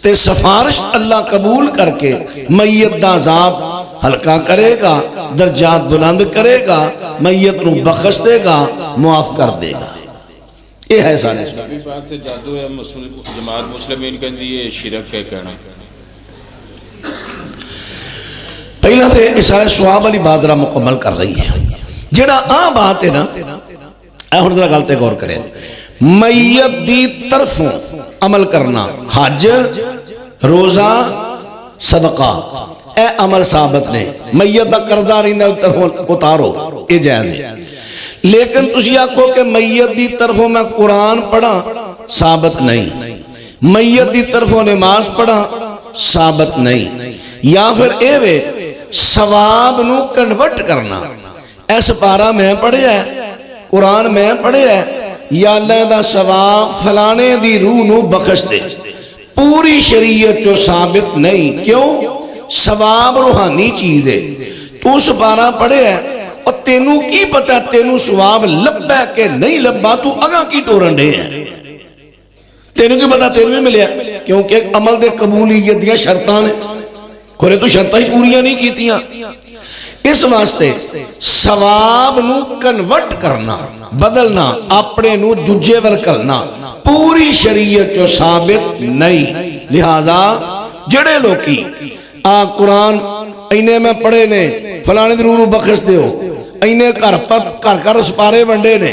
تے سفارش اللہ قبول کر کے میت دا عذاب ہلکا کرے گا درجات بلند کرے گا میت نو بخش دے گا معاف کر دے گا یہ ہے سارے نبی پاک تے جادو ہے جماعت مسلمین کہندی یہ شرک ہے کہنا پہلا تے اسارے ثواب والی بات ذرا مکمل کر رہی ہے جڑا آ بات ہے نا اے ہن ذرا گل تے غور کریں میت دی طرفوں عمل کرنا حج روزہ صدقہ اے عمل ثابت نے میت دا قرضہ رہندا طرفوں اتارو یہ جائز ہے لیکن تسی آکھو کہ میت دی طرفوں میں قرآن پڑھا ثابت نہیں میت دی طرفوں نماز پڑھا ثابت نہیں یا پھر اے وے ثواب نو کنورٹ کرنا ایس پارا میں پڑھے ہے قرآن میں پڑھے ہے یا اللہ دا ثواب فلانے دی روح نو بخش دے پوری شریعت جو ثابت نہیں کیوں ثواب روحانی چیز ہے تو اس پارا پڑھے ہے اور تینوں کی پتا تینوں ثواب لبا ہے کہ نہیں لبا تو اگاں کی ٹورن دے ہیں تینوں کی پتا تینوں میں ملیا کیونکہ عمل دے قبولیت دیا شرطان ہیں کھولے تو شرطہ ہی پوریاں نہیں کیتیاں اس واسطے ثواب نو کنورٹ کرنا بدلنا اپنے نو دوجے ور کرنا پوری شریعت جو ثابت نہیں لہذا جڑے لوکی قرآن اینے میں پڑھے نے فلانے دی روح نو بخش دیو اینے گھر سپارے ونڈے نے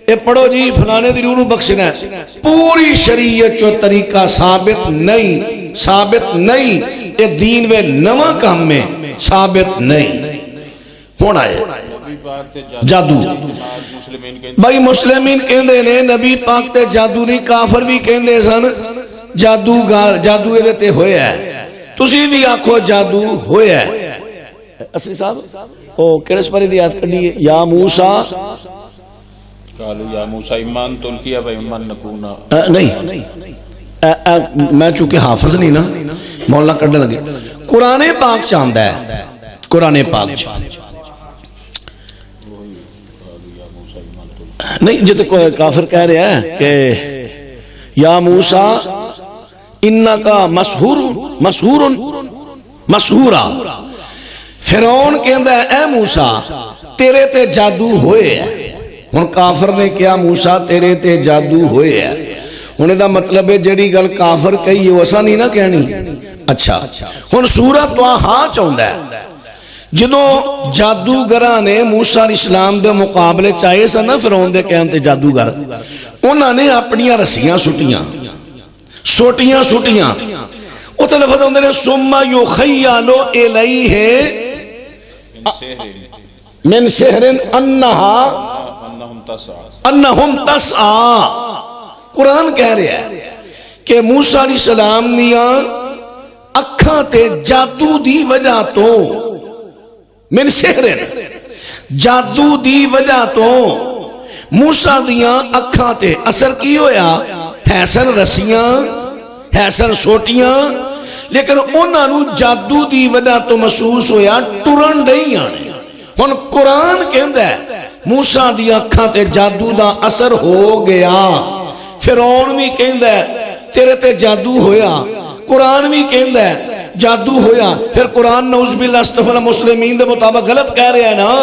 اے پڑھو جی فلانے دی روح نو بخشنا ہے پوری شریعت جو طریقہ ثابت نہیں اے دین وے نواں کام میں ثابت نہیں ہونا ہے جادو بھائی مسلمین کہندے نے نبی پاک تے جادو نہیں کافر بھی کہندے سن جادو یہ دیتے ہوئے ہے تسی بھی آنکھو جادو ہوئے ہے اصلی صاحب او کیڑس پری دی آیت کڈی ہے یا موسیٰ قالوا یا موسیٰ ایمان تلقیا و ایمان نکونا نہیں میں چونکہ حافظ نہیں نا مولانا کڈنے لگے قرآن پاک چاندہ ہے قرآن پاک چاندہ نہیں جیسے کوئی کافر کہہ رہا ہے کہ یا موسیٰ انکا مسحورا فرعون کہندہ ہے اے موسیٰ تیرے تے جادو ہوئے ہے ہن کافر نے کیا موسیٰ تیرے تے جادو ہوئے ہے ہونے دا مطلب ہے جڑی گل کافر کہی ہے ویسا نہیں نا کہنی اچھا ہن سورۃ طٰہٰ چاہندہ ہے جدوں جادوگراں نے موسیٰ علیہ السلام دے مقابلے چاہے سا نا فرعون دے کہن تے جادوگر انہاں نے اپنیاں رسیاں سوٹیاں او تے لفظ ہوندے نے ثم یخیل الیہ من سحر انہم تسعى قرآن کہہ رہا ہے کہ موسیٰ علیہ السلام دیاں اکھاں تے جادو دی وجہ تو من سحر جادو دی وجہ تو موسیٰ دیاں اکھاں تے اثر کی ہویا حیسن رسیاں حیسن سوٹیاں لیکن انہاں نو جادو دی وجہ تو محسوس ہویا ٹرن نہیں آنے ہن قرآن کہندا ہے موسیٰ دی اکھاں تے جادو دا اثر ہو گیا فرعون بھی کہندا ہے تیرے تے جادو ہویا قرآن بھی کہندا ہے جادو ہویا پھر قرآن نعوذ باللہ استغفر مسلمین دے مطابق غلط کہہ رہے ہیں نا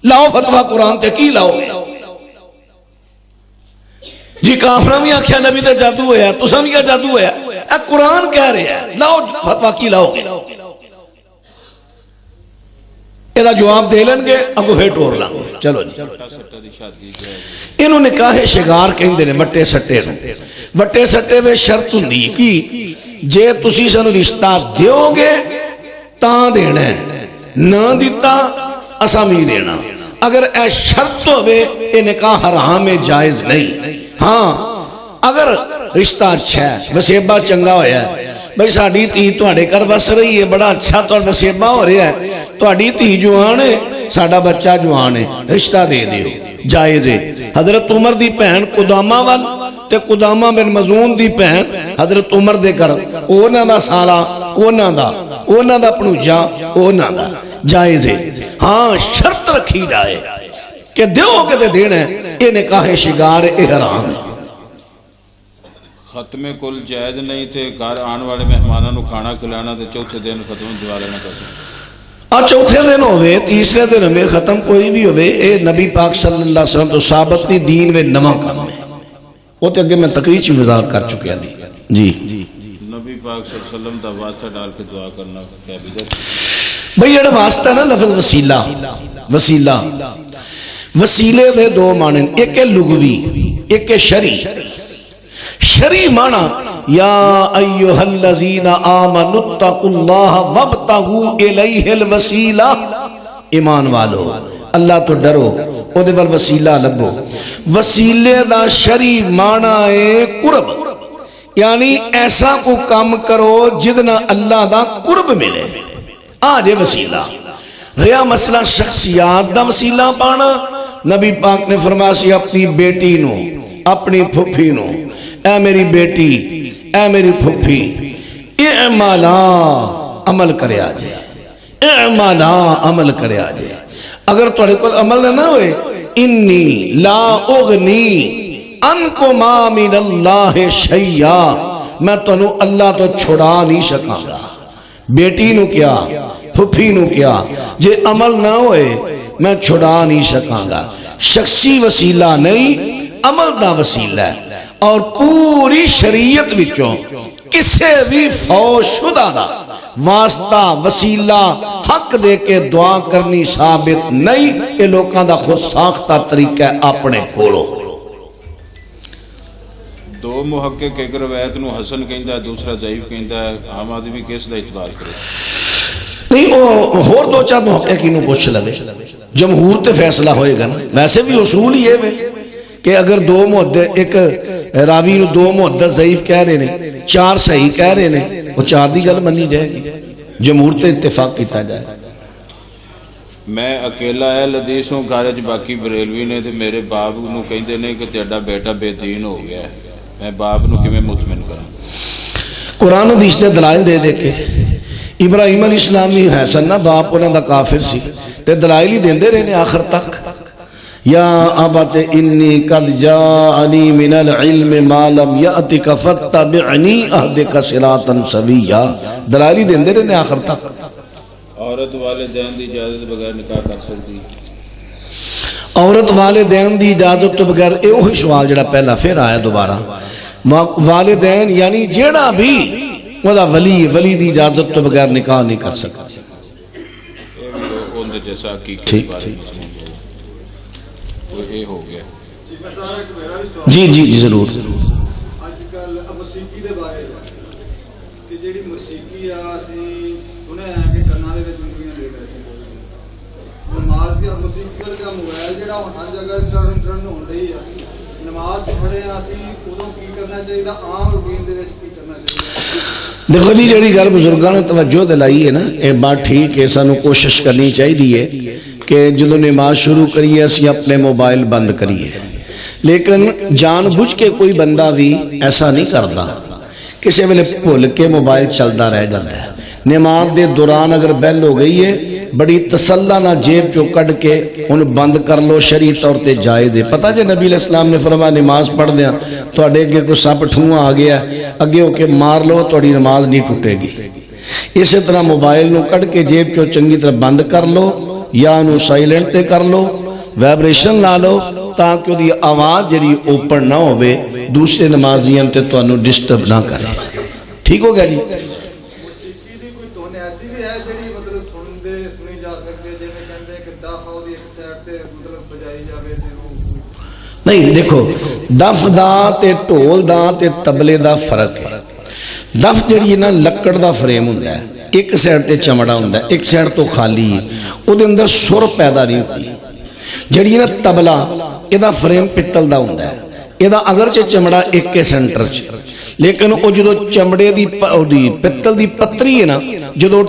لاؤ فتوہ قرآن تے کی لاؤ جی کافرہ بھی آکھیا نبی تے جادو ہویا تو سم کیا جادو ہویا اے قرآن کہہ رہے ہیں لاؤ فتوہ کی لاؤ ایدہ جواب دے لیں گے اگو پھر ٹور لیں گے چلو جی انہوں نے کہا ہے شگار کہیں دینے وٹے سٹے میں شرط ہوندی کی جے تسی سنو رشتہ دیو گے تاں دینا ہے نہ دیتا اسامی دینا اگر اے شرط ہوئے اے نکاح حرام جائز نہیں ہاں اگر رشتہ اچھا ہے وسیبہ چنگا ہویا ہے بھئی ساڑی تھی توڑے کر بس رہی ہے بڑا اچھا توڑ وسیبہ ہو رہا ہے توڑی تھی جوان ہے ساڑا بچہ جوان ہے رشتہ دے دیو جائز ہے حضرت عمر دی پہن قدامہ وال تے قدامہ بن مزون دی پہن حضرت عمر دے کر اونا دا سالا اونا دا پنوجا اونا دا جائز ہے ہاں شرط رکھی جائے کہ دیو کے دے دینا ہے یہ نکاح شگار احرام ہے ختم کل جائز نہیں تھے گھر آن والے مہمانوں نو کھانا کھلانا تے چوتھے دن ختم دوا لینا چاہتے چوتھے دن ہوئے تیسرے دن ہمیں ختم کوئی بھی ہوئے اے نبی پاک صلی اللہ علیہ وسلم تو ثابت نہیں دین میں نمہ کام ہے وہ تو اگے میں تقریر چی وضاحت کر چکیا دی جی نبی پاک صلی اللہ علیہ وسلم دا واسطہ ڈال کے دعا کرنا کیا بدعت بھئی یہ واسطہ نا لفظ وسیلہ وسیلے دے دو معنی ایک ہے لغوی ایک ہے شرعی معنی یا ایوہ الذین آمنوا اتقوا اللہ وابتغوا الیہ الوسیلہ ایمان والو اللہ تو ڈرو او دے بل وسیلہ لبو وسیلے دا شرعی معنی قرب یعنی ایسا کو کام کرو جدنا اللہ دا قرب ملے آجے وسیلہ ریا مسئلہ شخصیات دا وسیلہ پانا نبی پاک نے فرمایا سی اپنی بیٹی نو اپنی پھپھی نو اے میری بیٹی اے میری پھپھی اعمالا عمل کرے آجے اعمالا عمل کرے آجے اگر توڑے کوئی عمل نہ ہوئے انی لا اغنی انکما من اللہ شیعہ میں تو اللہ تو چھڑا نہیں سکاں گا بیٹی نو کیا پھپھی نو کیا جے عمل نہ ہوئے میں چھڑا نہیں سکاں گا شخصی وسیلہ نہیں عمل دا وسیلہ ہے اور پوری شریعت وچوں کسے بھی فوج شدہ دا واسطہ وسیلہ حق دے کے دعا کرنی ثابت نہیں، یہ لوگوں دا خود ساختہ طریقہ ہے اپنے کولو۔ دو محقق ایک روایت نو حسن کہندا ہے دوسرا ضعیف کہندا ہے، عام آدمی کس دا اعتبار کرے؟ نہیں وہ ہور دو چار محققینوں پوچھ لگے، جمہور تے فیصلہ ہوئے گا نا۔ ویسے بھی اصول ہی ہے کہ اگر دو محدث ایک راوی نو دو محدث ضعیف کہہ رہے ہیں، چار صحیح کہہ رہے ہیں، وہ چار دی گل منی جائے گی، جمہور تے اتفاق کیتا جائے۔ میں اکیلا اہل حدیث ہوں، گھر وچ باقی بریلوی نے تے میرے باپ نو کہندے نے کہ تیرا بیٹا بے دین ہو گیا ہے، میں باپ نو کیویں مطمئن کراں؟ قرآن حدیث دے دلائل دے دے کے ابراہیم علیہ السلام بھی ہے سن نا، باپ انہاں دا کافر سی تے دلائل ہی دیندے رہے نے آخر تک۔ یا ابت انی قد جاءنی من العلم ما لم یأتک فاتبعنی اہدک صراطا سویا، دلائل ہی دیندے رہے نے آخر تک۔ عورت والدین دی اجازت بغیر نکاح کر سکتی؟ عورت والدین دی اجازت تو بغیر، اے وہی سوال جڑا پہلا پھر آیا دوبارہ، والدین یعنی جیڑا بھی ودا ولی دی اجازت تو بغیر نکاح نہیں کر سکتا۔ اون دے جیسا حقیقت ٹھیک بارے ٹھیک تو یہ ہو گیا۔ جی جی جی ضرور۔ اج کل موسیقی دے بارے کہ جیڑی موسیقی آ اسی سنیا ہے کہ کناں دے وچ زندگیاں لے رہے نماز دی موسیقی دا موبائل جڑا ہر جگہ ٹرن ہون رہی ہے، نماز پڑھے اسی اودوں کی کرنا چاہیے، عام روٹین دے وچ کی کرنا چاہیے؟ دیکھو جی جڑی گل بزرگاں نے توجہ دلائی ہے نا، یہ بات ٹھیک ہے، سانو کوشش کرنی چاہیے کہ جدوں نماز شروع کریے اسی اپنے موبائل بند کریے، لیکن جان بوجھ کے کوئی بندہ بھی ایسا نہیں کرتا، کسی ویلے بھول کے موبائل چلتا رہ جاتا ہے۔ نماز دے دوران اگر بیل ہو گئی ہے بڑی تسلہ نہ جیب چو کٹ کے ان بند کر لو، شرعی طور تے جائز ہے۔ پتہ جے نبی علیہ السلام نے فرمایا نماز پڑھ دیا تو اڈے اگے کوئی سپ ٹھواں آ گیا اگے ہو کے مار لو تہاڈی نماز نہیں ٹوٹے گی۔ اسی طرح موبائل نو کٹ کے جیب چو چنگی طرح بند کر لو یا انہوں سائلنٹ تے کر لو، ویبریشن لا لو تاکہ وہ دی آواز جڑی اوپن نہ ہوئے، دوسرے نمازیاں تے تو انہوں ڈسٹرب نہ کرے۔ ٹھیک ہو گیا جی؟ موسیقی دی کوئی تون ایسی بھی ہے جڑی مطلب سنی جا سکتی ہے، جویں کہندے کہ دف دی ایک سائیڈ تے مطلب بجائی جاوے تے وہ نہیں، دیکھو دف دا تے ٹول دا تے تبلے دا فرق ہے۔ دف جڑی ہے نا لکڑ دا فریم ہوندا ہے، ایک سائڈ تے چمڑا ہوندا ہے، ایک سائڈ تو خالی ہے، او دے اندر سر پیدا نہیں ہوتی۔ جڑی ہے نا تبلا اے دا فریم پتل دا ہوندا ہے، اے دا اگرچہ چمڑا ایک کے سینٹر چ، لیکن او جدو چمڑے دی پتل دی پتری ہے نا، جدو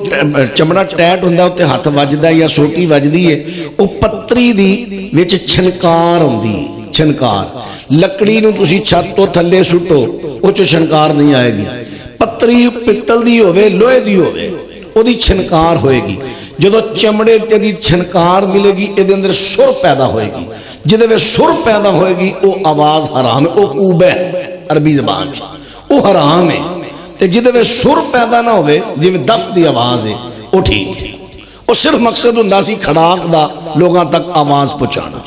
چمڑا ٹیٹ ہوندا ہے تے ہاتھ وجدا یا سوٹی وجدی ہے، او پتری دی وچ چھنکار ہوندی ہے، چھنکار۔ لکڑی نو تسی چھت تو تھلے سٹو او چ چھنکار نہیں آئے گی، پتری پتل دی ہوئے لوہے دی ہوئے او دی چھنکار ہوئے گی۔ جدو چمڑے تے دی چھنکار ملے گی اے دے اندر سر پیدا ہوئے گی، جدے میں سر پیدا ہوئے گی او آواز حرام ہے، او قوب ہے عربی زبان چ، او حرام ہے۔ تے جدے میں سر پیدا نہ ہوئے جی میں دف دی آواز ہے او ٹھیک ہے، او صرف مقصد ہوندا سی کھڑاک دا لوگاں تک آواز پہنچانا۔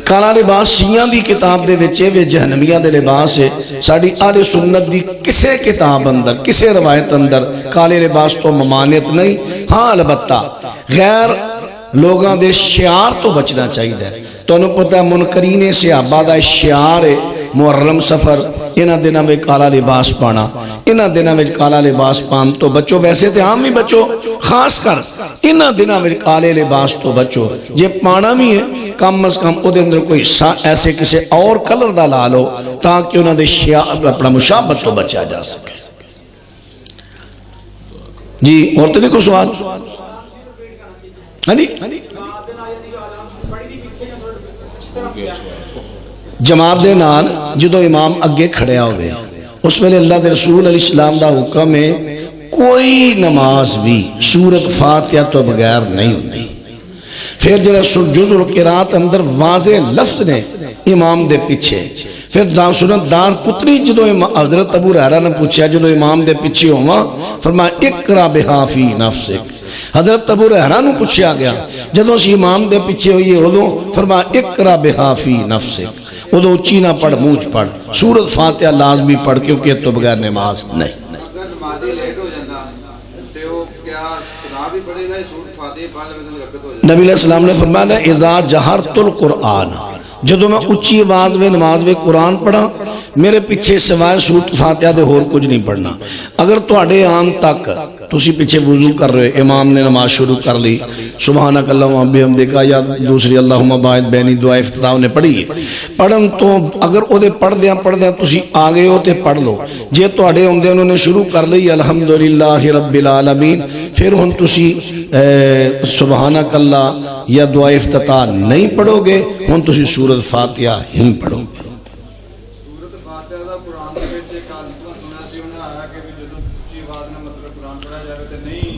کالا لباس شیعہ دی کتاب دے وچے وے جہنمیہ دے لباس ہے، ساڑی آل سنت دی کسے کتاب اندر کسے روایت اندر کالے لباس تو ممانعت نہیں۔ ہاں البتہ غیر لوگاں دے شعار تو بچنا چاہیے۔ تو انہوں پتہ ہے منکرین صحابہ دا شعار ہے محرم سفر، انہاں دنوں میں کالا لباس پانا، انہاں دنوں میں کالا لباس پان تو بچو، ویسے تے عام بھی بچو، خاص کر انہاں دنوں میں کالے لباس تو بچو۔ جے پانا بھی ہے کم از کم او دے اندر کوئی حصہ ایسے کسی اور کلر دا لا لو تاکہ انہاں دے شعار اپنا مشابہت تو بچا جا سکے۔ جی اور تو نہیں کوئی سوال؟ ہاں جی جماعت دے نال جدو امام اگے کھڑیا ہوئے اس میں اللہ دے رسول علیہ السلام دا حکم ہے کوئی نماز بھی سورت فاتحہ تو بغیر نہیں ہوتی۔ پھر جڑا سجود القرات اندر واضح لفظ نے امام دے پیچھے، پھر سنت دار پتری جدو حضرت ابو ہریرہ نے پوچھا جدو امام دے پیچھے ہوا فرمایا اقرا بہا فی نفسک۔ حضرت ابو ہریرہ نے پوچھا گیا جدو اسی امام دے پیچھے ہوئی ادو فرمایا اقرا بہا فی نفسک، ادو اچھی نہ پڑھ، منہ پڑھ، سورت فاتحہ لازمی پڑھ کیونکہ تو بغیر نماز نہیں۔ بھی پڑھے گا سورۃ فاتحہ پڑھ لے تو برکت ہو جائے. نبی علیہ السلام نے فرمایا اذا جہرت القرآن، جدو میں اچھی آواز میں نماز میں قرآن پڑھا میرے پیچھے سوائے سورۃ فاتحہ دے اور کچھ نہیں پڑھنا. اگر تواڈے آن تک تسی پیچھے وضو کر رہے امام نے نماز شروع کر لی سبحانک اللہم بحمدک یا دوسری اللہم باعث بینی دعا افتتاح نے پڑھی پڑھن تو اگر او دے پڑھ دیاں تسی آگے ہو تے پڑھ لو. جے تواڈے ہوندے انہوں نے شروع کر لی الحمدللہ رب العالمین پھر ہن تسی سبحانک اللہ یا دعا افتتاح نہیں پڑھو گے ہن تسی سورۃ فاتحہ ہی پڑھو گے. سورۃ فاتحہ دا قرآن دے وچ ایک آدمی سنیا سی انہاں آیا کہ جدوں اچھی آواز نال مطلب قرآن پڑھا جاوے تے نہیں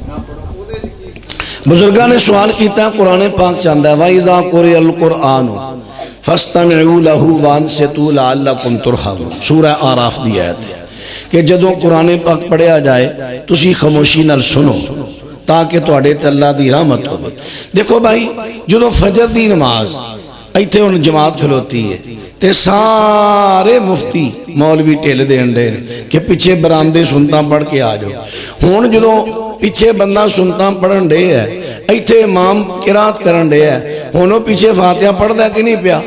نہ پڑھو او دے کی بزرگاں نے سوال کیتا ہے قرآن پاک چاہتا ہے وَإِذَا قُرِئَ الْقُرْآنُ فَاسْتَمِعُوا لَهُ وَأَنصِتُوا لَعَلَّكُمْ تُرْحَمُونَ. سورہ آراف دی آیت ہے کہ جدوں قرآن پاک پڑھیا جائے تسی خاموشی نال سنو تاکہ تواڈے تے اللہ دی رحمت ہو. دیکھو بھائی جدوں فجر دی نماز ایتھے ہن جماعت کھلوتی ہے تے سارے مفتی مولوی ٹھل دے انڈے کہ پیچھے برامدے سنتا پڑھ کے آ جاؤ. ہن جدوں پیچھے بندہ سنتا پڑھن دے ہے ایتھے امام قرات کرن دے ہے ہن او پیچھے فاتحہ پڑھدا ہے کہ نہیں پیا.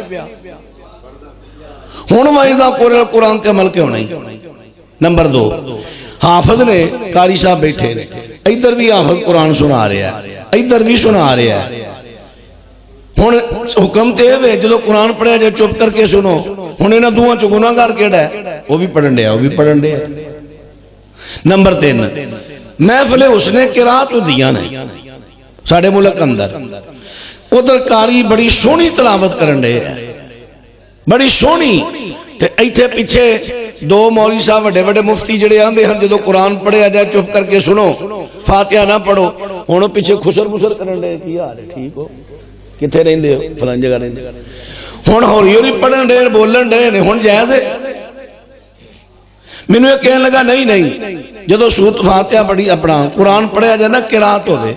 ہن وَإِذَا قُرِئَ الْقُرْآن تے عمل کیوں نہیں. نمبر 2 حافظ نے قاری صاحب بیٹھے نے ادھر بھی حافظ قرآن سنا رہا ہے ادھر بھی سنا رہا ہے. ہن حکم تے ہے جدو قرآن پڑھیا جائے چپ کر کے سنو. ہن انہاں دوواں چ گناہگار کیڑا ہے وہ بھی پڑھن دیا وہ بھی پڑھن دیا. نمبر 3 محفل حسن قرات دیاں نے ساڈے ملک اندر ادھر قاری بڑی سونی تلاوت کرن دے بڑی سونی تے ایتھے پیچھے دو مولوی صاحب وڈے وڈے مفتی جڑے آندے ہیں جدو قرآن پڑھیا جائے چپ کر کے سنو فاتحہ نہ پڑھو ہن پیچھے خسر مسر کرن دے کی حال ہے ٹھیک ہو کتنے رہندے ہو فلان جگہ رہندے ہن ہوری ہوری پڑھن دے بولن دے ہن جائز ہے. مینوں یہ کہنے لگا نہیں جدو سورۃ فاتحہ پڑھی اپنا قرآن پڑھیا جائے نا قرات ہوے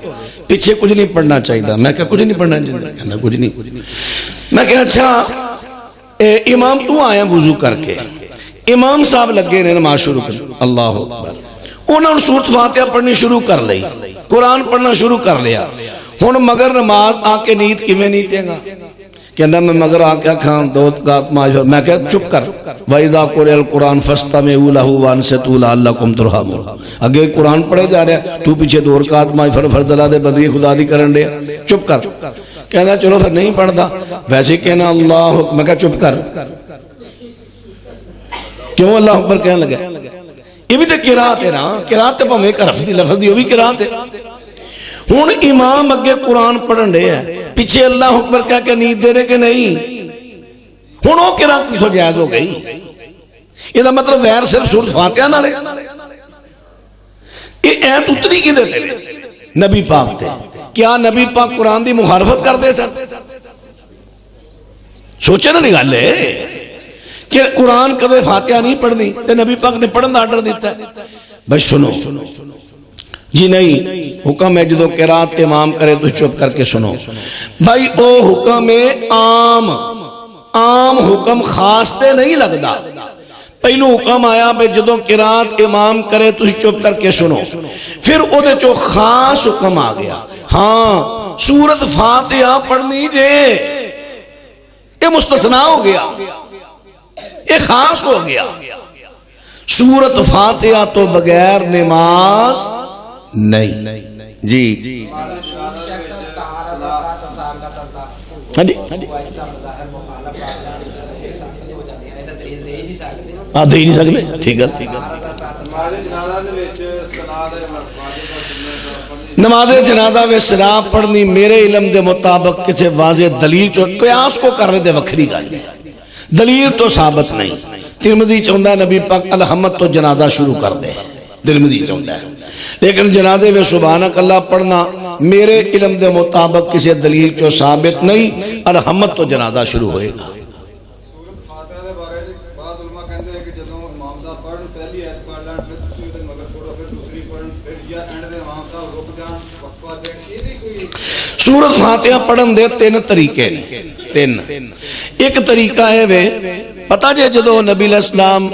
پیچھے کچھ نہیں پڑھنا چاہیے. میں کہ کچھ نہیں پڑھنا چاہیے کہندا کچھ نہیں. میں کہ اچھا امام تو آیا وضو کر کے امام صاحب لگے نے نماز شروع کر اللہ اکبر انہوں نے سورۃ فاتحہ پڑھنی شروع کر لی قرآن پڑھنا شروع کر لیا. ہن مگر نماز آ کے نیت کیویں نیتے گا کہندا میں مگر آ کے کھاں دو رکعت ماجر. میں کہ چپ کر وَإِذَا قُرِئَ الْقُرْآنُ فَاسْتَمِعُوا لَهُ وَأَنصِتُوا لَعَلَّكُمْ تُرْحَمُونَ. اگے قرآن پڑھے جا رہا ہے تو پیچھے دو رکعت ماجر فرض ادا دے بدی خدا دی کرن دے چپ کر. کہندا چلو پھر نہیں پڑھدا ویسے کہنا اللہ. میں کہ چپ کر کیوں اللہ اکبر کہنے لگا یہ بھی تے قرات ہے نا قرات تے بھویں حرف دی لفظ دی وہ بھی قرات ہے. ہن امام اگے قرآن پڑھن دے ہے پیچھے اللہ اکبر کہہ کے نیت دے رہے کہ نہیں. ہن وہ قرات کتھوں جائز ہو گئی. یہ مطلب غیر صرف سورۃ فاتحہ نال ہے. یہ ایت اتری کدے تے نبی پاک تے کیا نبی پاک قرآن دی مخالفت کر دے سن. سوچے نا نہیں گل ہے کہ قرآن کبھی فاتحہ نہیں پڑھنی تے نبی پاک نے پڑھن دا آرڈر دیتا ہے. بھائی سنو جی نہیں حکم ہے جدو قرات امام کرے تو چپ کر کے سنو. بھائی او حکم عام حکم خاص تے نہیں لگدا. پہلو حکم آیا بھائی جدو قرات امام کرے تو چپ کر کے سنو پھر او دے چو خاص حکم آ گیا ہاں سورۃ فاتحہ پڑھنی جے یہ مستثنا ہو گیا یہ خاص ہو گیا. سورۃ فاتحہ تو بغیر نماز نہیں. جی ہاں جی دے نہیں سکتے ٹھیک ہے. نماز جنازہ میں شراب پڑھنی میرے علم دے مطابق کسی واضح دلیل چو قیاس کو کر رہے دے وکھری گل دلیل تو ثابت نہیں. ترمذی چاہتا ہے نبی پاک الحمد تو جنازہ شروع کر دے ترمذی چاہتا ہے لیکن جنازے میں سبحانک اللہ پڑھنا میرے علم دے مطابق کسی دلیل چو ثابت نہیں. الحمد تو جنازہ شروع ہوئے گا. سورۃ فاتحہ دے بارے بعض علماء کہندے ہیں کہ جدوں امام صاحب پڑھن پہلی ایت پڑھ لین پھر تسی تے مگر پڑھو پھر دوسری پڑھن پھر یا اینڈ دے امام صاحب رک جان وقفہ دین یہ کوئی. سورۃ فاتحہ پڑھن دے تین طریقے نے تین. ایک طریقہ ہے وے پتا جے جدو نبی علیہ السلام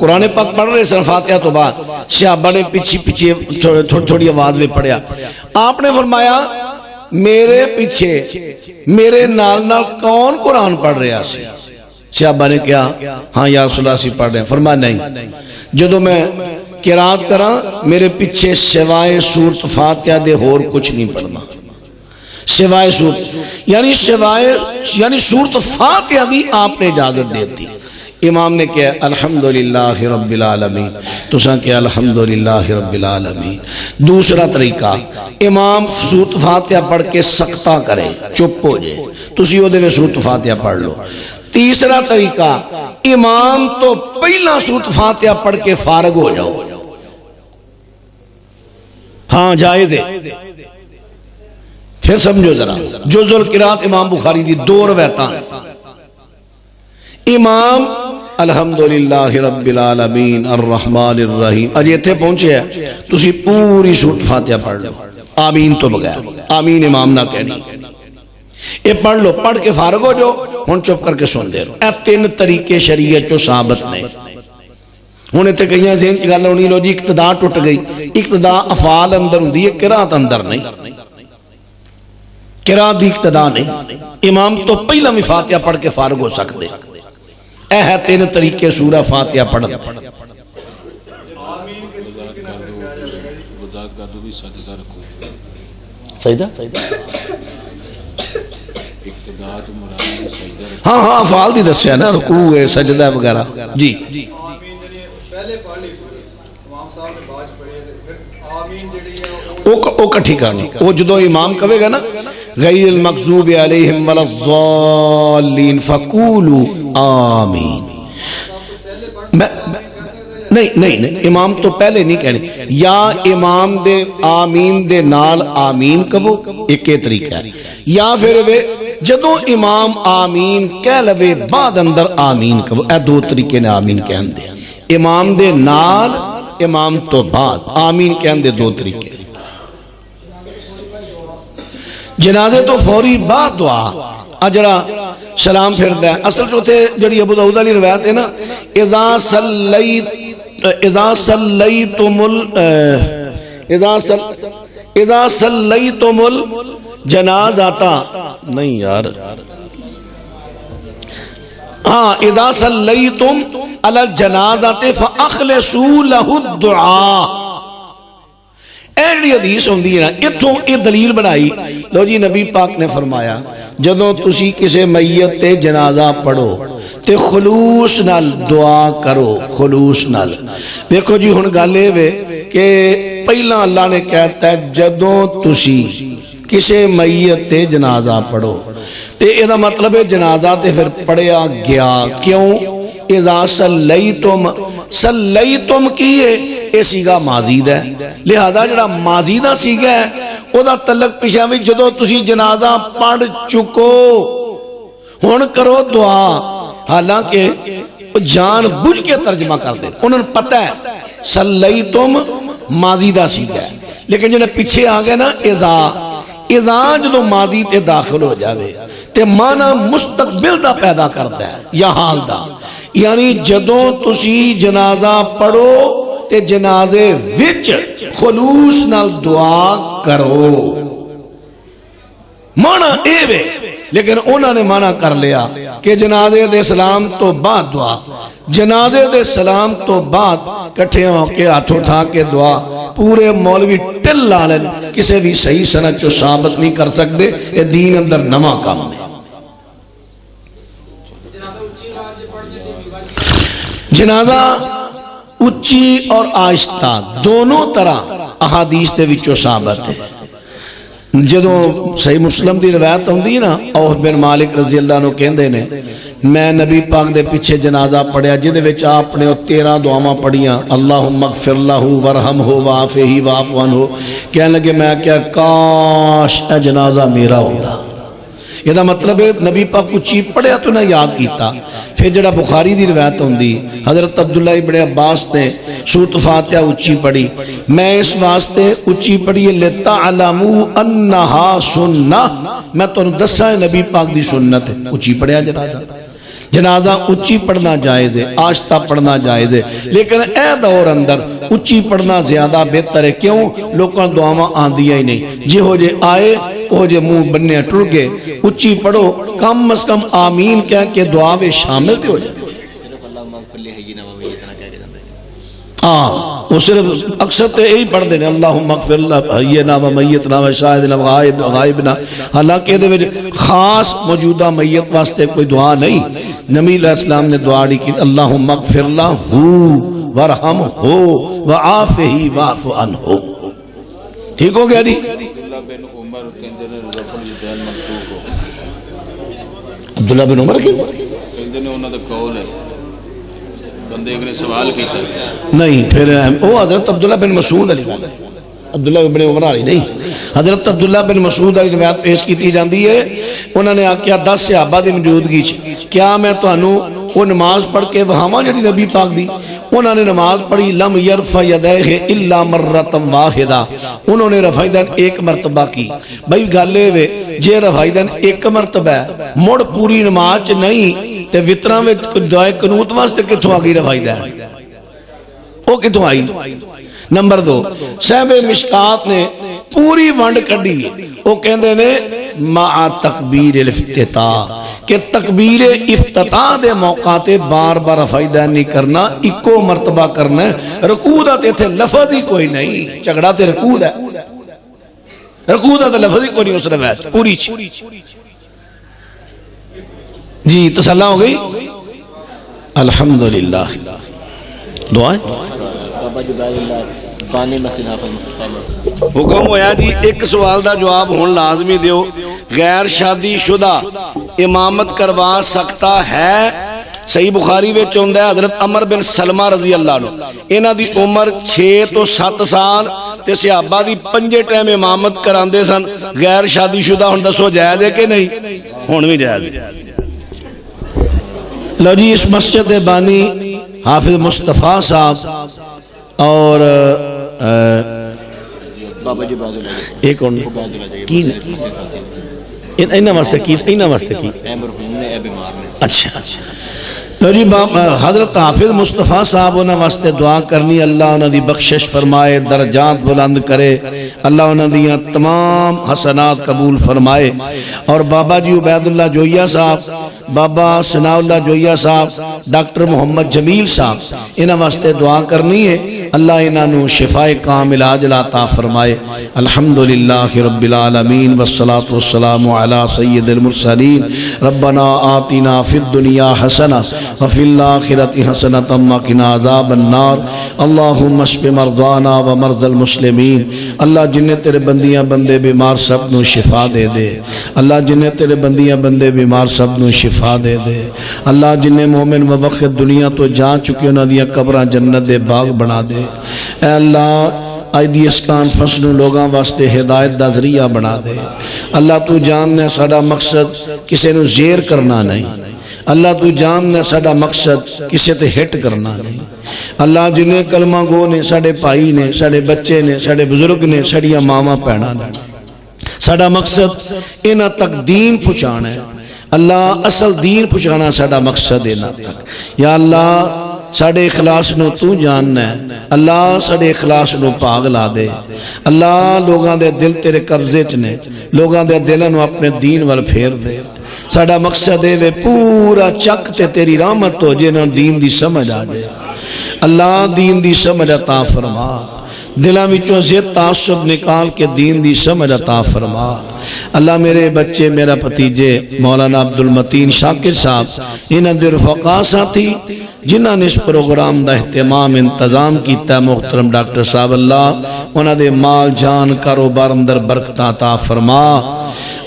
قرآن پاک پڑھ رہے سن فاتحہ تو بعد صحابہ نے پیچھے تھوڑی آواز میں پڑھیا. آپ نے فرمایا میرے پیچھے میرے نال نال کون قرآن پڑھ رہا سی؟ صحابہ نے کہا ہاں یا رسول اللہ سی پڑھ رہے ہیں. فرمایا نہیں، جدو میں قرات کراں میرے پیچھے سوائے سورت فاتحہ دے اور کچھ نہیں پڑھنا، سوائے سورت یعنی سورت فاتحہ دی آپ نے اجازت دیتی. امام نے کہا الحمدللہ رب العالمین، تساں کہا الحمدللہ رب العالمین. دوسرا طریقہ امام سورت فاتحہ پڑھ کے سکتہ کرے، چپ ہو جائے، تسی او دے میں سورت فاتحہ پڑھ لو. تیسرا طریقہ امام تو پہلا سورت فاتحہ پڑھ کے فارغ ہو جاؤ. ہاں جائز ہے. پھر سمجھو ذرا جزء القرات امام بخاری دی 2 روایتاں. امام الحمدللہ رب العالمین الرحمن الرحیم اجے تھے پہنچے ہیں، تسی پوری سورت فاتحہ پڑھ لو آمین تو بغیر، آمین امام نہ کہنی. اے پڑھ لو، پڑھ کے فارغ ہو جو، ہن چپ کر کے سن دے رہو. اے 3 طریقے شریعت چو ثابت نے. ہن تے کئیاں ذہن چ گل ہونی لو جی اقتدا ٹوٹ گئی. اقتدا افعال اندر ہوندی ہے، قرات اندر نہیں. قرات دی اقتدا نہیں. امام تو پہلا بھی فاتحہ پڑھ کے فارغ ہو سکتے. اے ہے 3 طریقے سورہ فاتحہ پڑھنے. سجدہ ہاں ہاں افعال دی دسیا نا، رکوع ہے سجدہ وغیرہ. جی پہلے پڑھ لی امام صاحب نے بعد پڑھے پھر آمین جڑی ہے او کٹھی کرنا. وہ جدو امام کہے گا نا غیر المغضوب علیہم ولا الضالین فقولوا آمین، نہیں امام تو پہلے نہیں کہنے. یا امام دے آمین دے نال آمین کہو، ایک طریقہ ہے. یا پھر جدو امام آمین کہہ لوے بعد اندر آمین کہو. اے 2 طریقے نے آمین کہن دے. امام دے نال، امام تو بعد آمین کہن دے 2 طریقے. جنازے تو فوری بعد دعا اجڑا سلام پھر دے. اصل جو تھے جڑی ابو داؤد علی روایت ہے نا اذا صلیتم الجنازہ نہیں یار ہاں اذا صلیتم علی الجنازہ فاخلصوا له الدعاء. ایڈی حدیث ہوندی ہے نا، اتھوں یہ دلیل بنائی. لو جی نبی پاک نے فرمایا جدوں تسی کسے میت تے جنازہ پڑھو تے خلوص نال دعا کرو، خلوص نال. دیکھو جی ہن گل اے وے کہ پہلا اللہ نے کہتا ہے جدوں تسی کسے میت تے جنازہ پڑھو تے اے دا مطلب ہے جنازہ تے پھر پڑھیا گیا. کیوں؟ اذا صلیتم کیے اے سیگا ماضی ہے، لہذا جڑا ماضی دا سیگا ہے او دا تعلق پیشہ میں جدو تسی جنازہ پڑھ چکو ہن کرو دعا. حالانکہ جان بجھ کے ترجمہ کر دے، انہوں نے پتہ ہے صلیتم ماضی دا سیگا ہے، لیکن جنہیں پیچھے آگئے نا اذا جدو ماضی تے داخل ہو جاوے تے معنی مستقبل دا پیدا کرتا ہے یا حال دا. یعنی جدوں تسی جنازہ پڑھو تے جنازے وچ خلوص نال دعا کرو. مانا اے وے، لیکن انہوں نے مانا کر لیا کہ جنازے دے سلام تو بعد دعا، جنازے دے سلام تو بعد کٹھے ہو کے ہاتھ اٹھا کے دعا. پورے مولوی ٹل لالن کسے بھی صحیح سند جو ثابت نہیں کر سکتے. یہ دین اندر نما کام ہے. جنازہ اچھی اور آہستہ دونوں طرح احادیث دے وچوں ثابت ہے. جدوں صحیح مسلم دی روایت ہوندی ہے نا، اوف بن مالک رضی اللہ عنہ کہندے نے میں نبی پاک دے پیچھے جنازہ پڑھیا جدے وچ آپ نے 13 دعاواں پڑھیاں، اللہم اغفر لہ ورحمہ وعافہ واعف عنہ. کہنے لگے میں کیا کاش اے جنازہ میرا ہوتا. یہ مطلب ہے نبی پاک اچھی پڑھیا تو نہ یاد کیتا. پھر جڑا بخاری دی روایت ہوندی حضرت عبداللہ ابن عباس نے سورۃ فاتحہ اچھی پڑھی. میں اس واسطے اچھی پڑھی لتعلموا انہا سنہ, میں تمہیں دسا ہے نبی پاک دی سنت ہے. اچھی پڑھیا جنازہ اچھی پڑھنا جائز ہے, آہستہ پڑھنا جائز ہے, لیکن اے دور اندر اچھی پڑھنا زیادہ بہتر ہے. کیوں؟ لوگوں دعاواں آندیاں ہی نہیں, جی ہو جے آئے وہ جے منہ بننے ٹر گئے. اچھی پڑھو, کم از کم آمین کہہ کے دعا میں شامل تے ہو جائے. وہ صرف اکثر تے یہی پڑھ دے اللہم اغفر حینا و میتنا و شاہدنا و غائبنا, حالانکہ دے وچ خاص موجودہ میت واسطے کوئی دعا نہیں. نبی علیہ السلام نے دعا کی اللہم اغفر لہو ورحمہو وعافہی واعف عنہو. ٹھیک ہو گیا جی. عبداللہ بن عمر کی بندے نے سوال کیتا نہیں, پھر وہ حضرت عبداللہ بن مسعود علی, عبداللہ بن عمر علی نہیں, حضرت عبداللہ بن مسعود علی روایت پیش کیتی جاندی ہے. انہوں نے آکیا 10 صحابہ دی موجودگی کیا میں تانوں وہ نماز پڑھ کے وہاں جڑی نبی پاک دی. انہوں نے نماز پڑھی لم یرفع یدیہ الا مرۃ واحدہ, انہوں نے رفع ایک مرتبہ کی. بھائی گالے وے جے رفع ایک مرتبہ ہے مڑ پوری نماز نہیں تے وطراں وچ دعائے قنوت واسطے کتھوں آ گئی رفع او کتھوں آئی. نمبر 2, صاحب مشکات نے پوری ونڈ کڈی, وہ کہندے نے مع تکبیر الافتتاح, کہ تکبیر افتتاح دے موقع تے بار بار رفع نہیں کرنا, اکو مرتبہ کرنا ہے. رکوع دا تے تھے لفظ ہی کوئی نہیں, جھگڑا تے رکوع ہے, رکوع دا تے لفظ ہی کوئی نہیں اس روایت پوری جی. تسلی ہو گئی الحمدللہ. دعائیں حکم ہویا جی ایک سوال دا جواب ہون لازمی دیو. غیر شادی شدہ امامت کروا سکتا ہے؟ صحیح بخاری وچ ہوندا ہے حضرت عمر بن سلمہ رضی اللہ عنہ, انہاں دی عمر 6 تو 7 سال تے صحابہ دی 5 ٹائم امامت کراندے سن. غیر شادی شدہ ہن دسو جائز ہے کہ نہیں؟ ہن بھی جائز ہے. لو جی, اس مسجد بانی حافظ مصطفیٰ صاحب اور ایک اور اچھا تو جی حضرت حافظ مصطفیٰ صاحب انہاں واسطے دعا کرنی, اللہ انہاں دی بخشش فرمائے, درجات بلند کرے, اللہ انہاں دیاں تمام حسنات قبول فرمائے. اور بابا جی عبید اللہ جوئیہ صاحب, بابا ثناء اللہ جوئیہ صاحب, ڈاکٹر محمد جمیل صاحب, انہاں واسطے دعا کرنی ہے, اللہ انہاں نو شفائے کامل عاجل عطا فرمائے. الحمدللہ رب العالمین والصلاة والسلام علی سید المرسلین. ربنا آتنا فی الدنیا حسنہ وفی الآخرۃ حسنۃ وقنا عذاب النار. اللہم اشف مرضانا و مرضى المسلمین. اللہ جنہیں تیرے بندیاں بندے بیمار سب نو شفا دے دے. اللہ جنہیں تیرے بندیاں بندے بیمار سب نو شفا دے دے. اللہ جنہیں مومن موقت دنیا تو جا چکے انہاں دیاں قبراں جنت دے باغ بنا دے. اے اللہ آئیدی اس کانفرنس نو لوگاں واسطے ہدایت دا ذریعہ بنا دے. اللہ تو جاننے ساڈا مقصد کسے نو زیر کرنا نہیں, اللہ تو جاننے ساڈا مقصد کسے تے ہٹ کرنا نہیں. اللہ جنہیں کلمہ گو نے, ساڈے بھائی نے, ساڈے بچے نے, ساڈے بزرگ نے, ساڈیاں ماما پینا نے, ساڈا مقصد انہاں تک دین پہنچانا ہے. اللہ اصل دین پہنچانا ساڈا مقصد انہاں تک. یا اللہ ساڑے اخلاص نو تو جاننا ہے, اللہ ساڑے اخلاص نو پاگ لا دے. اللہ لوگاں دے دل تیرے قبضے چنے, لوگاں دے دلوں نو اپنے دین وال پھیر دے. ساڑا مقصد ہے وے پورا چک تے تیری رحمت ہو جے نا دین دی سمجھ آ جائے. اللہ دین دی سمجھ عطا فرما, دلاں وچوں زد تعصب نکال کے دین دی سمجھ عطا فرما. اللہ میرے بچے, میرا بھتیجے مولانا عبدالمتین شاکر صاحب, انہاں دے رفقا ساتھی جنہاں نے اس پروگرام دا اہتمام انتظام کیتا ہے, محترم ڈاکٹر صاحب, اللہ انہاں دے مال جان کاروبار اندر برکت عطا فرما.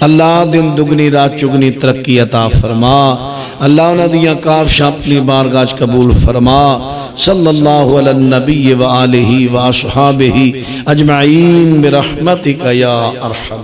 اللہ دن دگنی رات چگنی ترقی عطا فرما. اللہ انہاں دیاں کافشاں اپنی بارگاہ قبول فرما. صلی اللہ علی النبی و آلہ و اصحابہ اجمعین برحمتک یا ارحم.